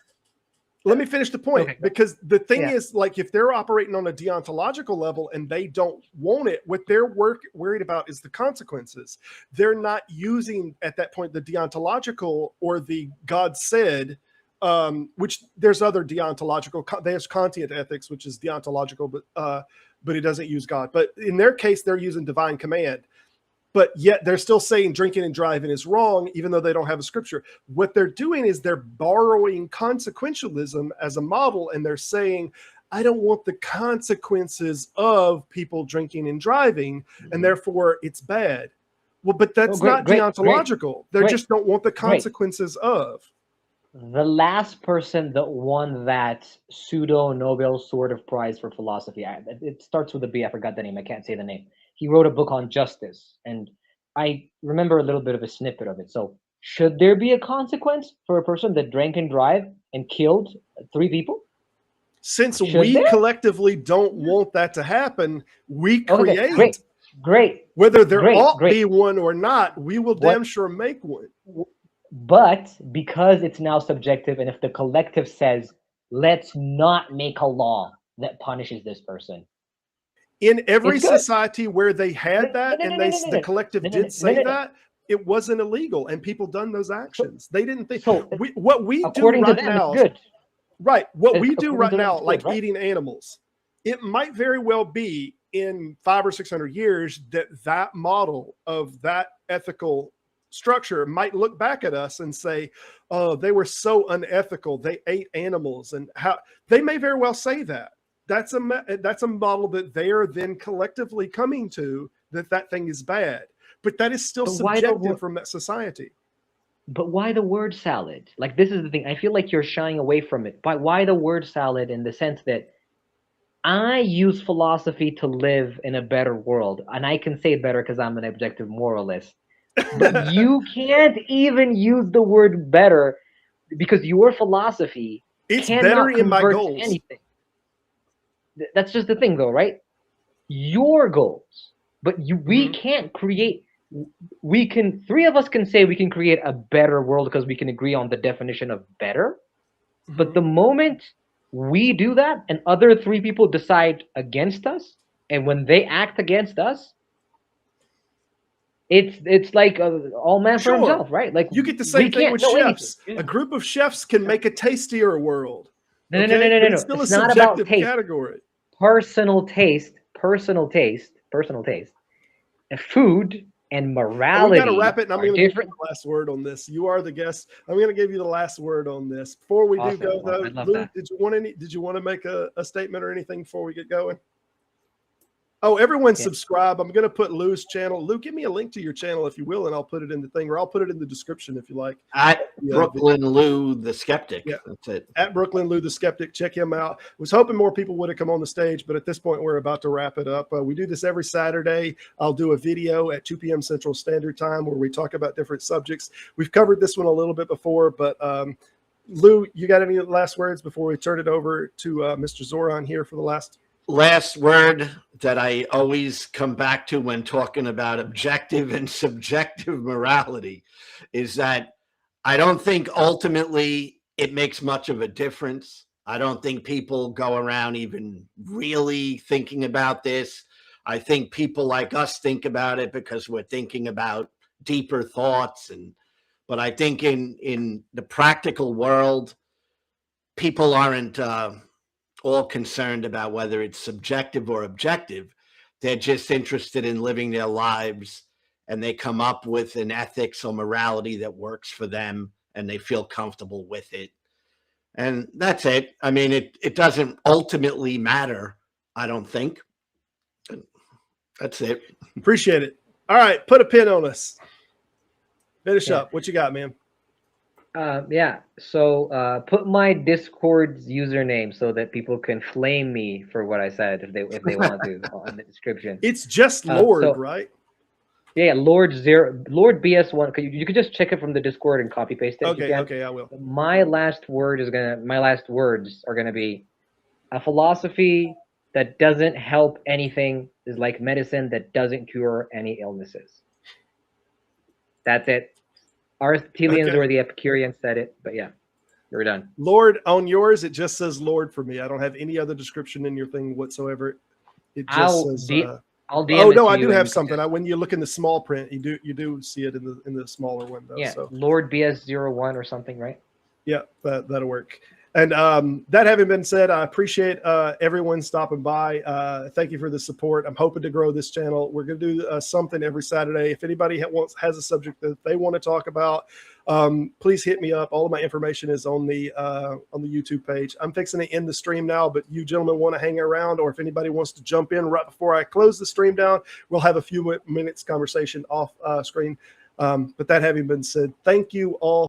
Let me finish the point, because the thing is, like, if they're operating on a deontological level and they don't want it, what they're worried about is the consequences. They're not using at that point the deontological or the God said, which there's other deontological. There's content ethics, which is deontological, but it doesn't use God. But in their case, they're using divine command. But yet they're still saying drinking and driving is wrong, even though they don't have a scripture. What they're doing is they're borrowing consequentialism as a model, and they're saying, I don't want the consequences of people drinking and driving, and therefore it's bad. Well, but that's not deontological. They just don't want the consequences of. The last person that won that pseudo Nobel sort of prize for philosophy, it starts with a B. I forgot the name. I can't say the name. He wrote a book on justice, and I remember a little bit of a snippet of it. So should there be a consequence for a person that drank and drive? and killed 3 people? Since Should we there? collectively don't want that to happen, we create. Okay, great. Whether there ought great. be one or not, we will damn sure make one. But because it's now subjective, and if the collective says, let's not make a law that punishes this person. In every society where they had that and the collective did say that, it wasn't illegal and people done those actions. They didn't think what we do right now. Right. What we do right now, like eating animals, it might very well be in 500 or 600 years that model of that ethical structure might look back at us and say, oh, they were so unethical. They ate animals. And how they may very well say that. That's a model that they are then collectively coming to, that thing is bad. But that is still subjective from that society. But why the word salad? Like, this is the thing. I feel like you're shying away from it. But why the word salad, in the sense that I use philosophy to live in a better world. And I can say better because I'm an objective moralist. But you can't even use the word better because your philosophy cannot convert to anything. That's just the thing, though, right? Your goals. But we can't create... three of us can say we can create a better world because we can agree on the definition of better. But the moment we do that and other 3 people decide against us, and when they act against us, it's like all man for himself, right? Like, you get the same thing with chefs. A group of chefs can make a tastier world. No. It's still it's a not subjective about taste. category. Personal taste, food and morality. We got to wrap it, and I'm going to give you the last word on this. You are the guest. I'm going to give you the last word on this. Before we do go, though, Lou, did you want to make a statement or anything before we get going? Oh, everyone subscribe. I'm going to put Lou's channel. Lou, give me a link to your channel if you will, and I'll put it in the thing, or I'll put it in the description if you like. At Brooklyn Lou the Skeptic. Yeah, that's it. At Brooklyn Lou the Skeptic. Check him out. Was hoping more people would have come on the stage, but at this point, we're about to wrap it up. We do this every Saturday. I'll do a video at 2 p.m. Central Standard Time where we talk about different subjects. We've covered this one a little bit before, but Lou, you got any last words before we turn it over to Mr. Zoran here for the last word that I always come back to when talking about objective and subjective morality is that I don't think ultimately it makes much of a difference. I don't think people go around even really thinking about this. I think people like us think about it because we're thinking about deeper thoughts. But I think in the practical world, people aren't all concerned about whether it's subjective or objective. They're just interested in living their lives, and they come up with an ethics or morality that works for them, and they feel comfortable with it. And that's it. I mean, it doesn't ultimately matter, I don't think. That's it. Appreciate it. All right, put a pin on us. Finish up. What you got, man? So put my Discord's username so that people can flame me for what I said if they want to on the description. It's just Lord, right? Yeah, Lord BS1. You could just check it from the Discord and copy paste it. Okay, I will. My last words are gonna be a philosophy that doesn't help anything is like medicine that doesn't cure any illnesses. That's it. Aristotelians or the Epicureans said it, but yeah, you're done. Lord, on yours, it just says Lord for me. I don't have any other description in your thing whatsoever. It just says. I'll DM oh no, I do do have something. When you look in the small print, you do see it in the smaller window. Yeah, so. Lord BS01 or something, right? Yeah, that'll work. And that having been said, I appreciate everyone stopping by. Thank you for the support. I'm hoping to grow this channel. We're going to do something every Saturday. If anybody has a subject that they want to talk about, please hit me up. All of my information is on the YouTube page. I'm fixing to end the stream now, but you gentlemen want to hang around, or if anybody wants to jump in right before I close the stream down, we'll have a few minutes conversation off screen. But that having been said, thank you all.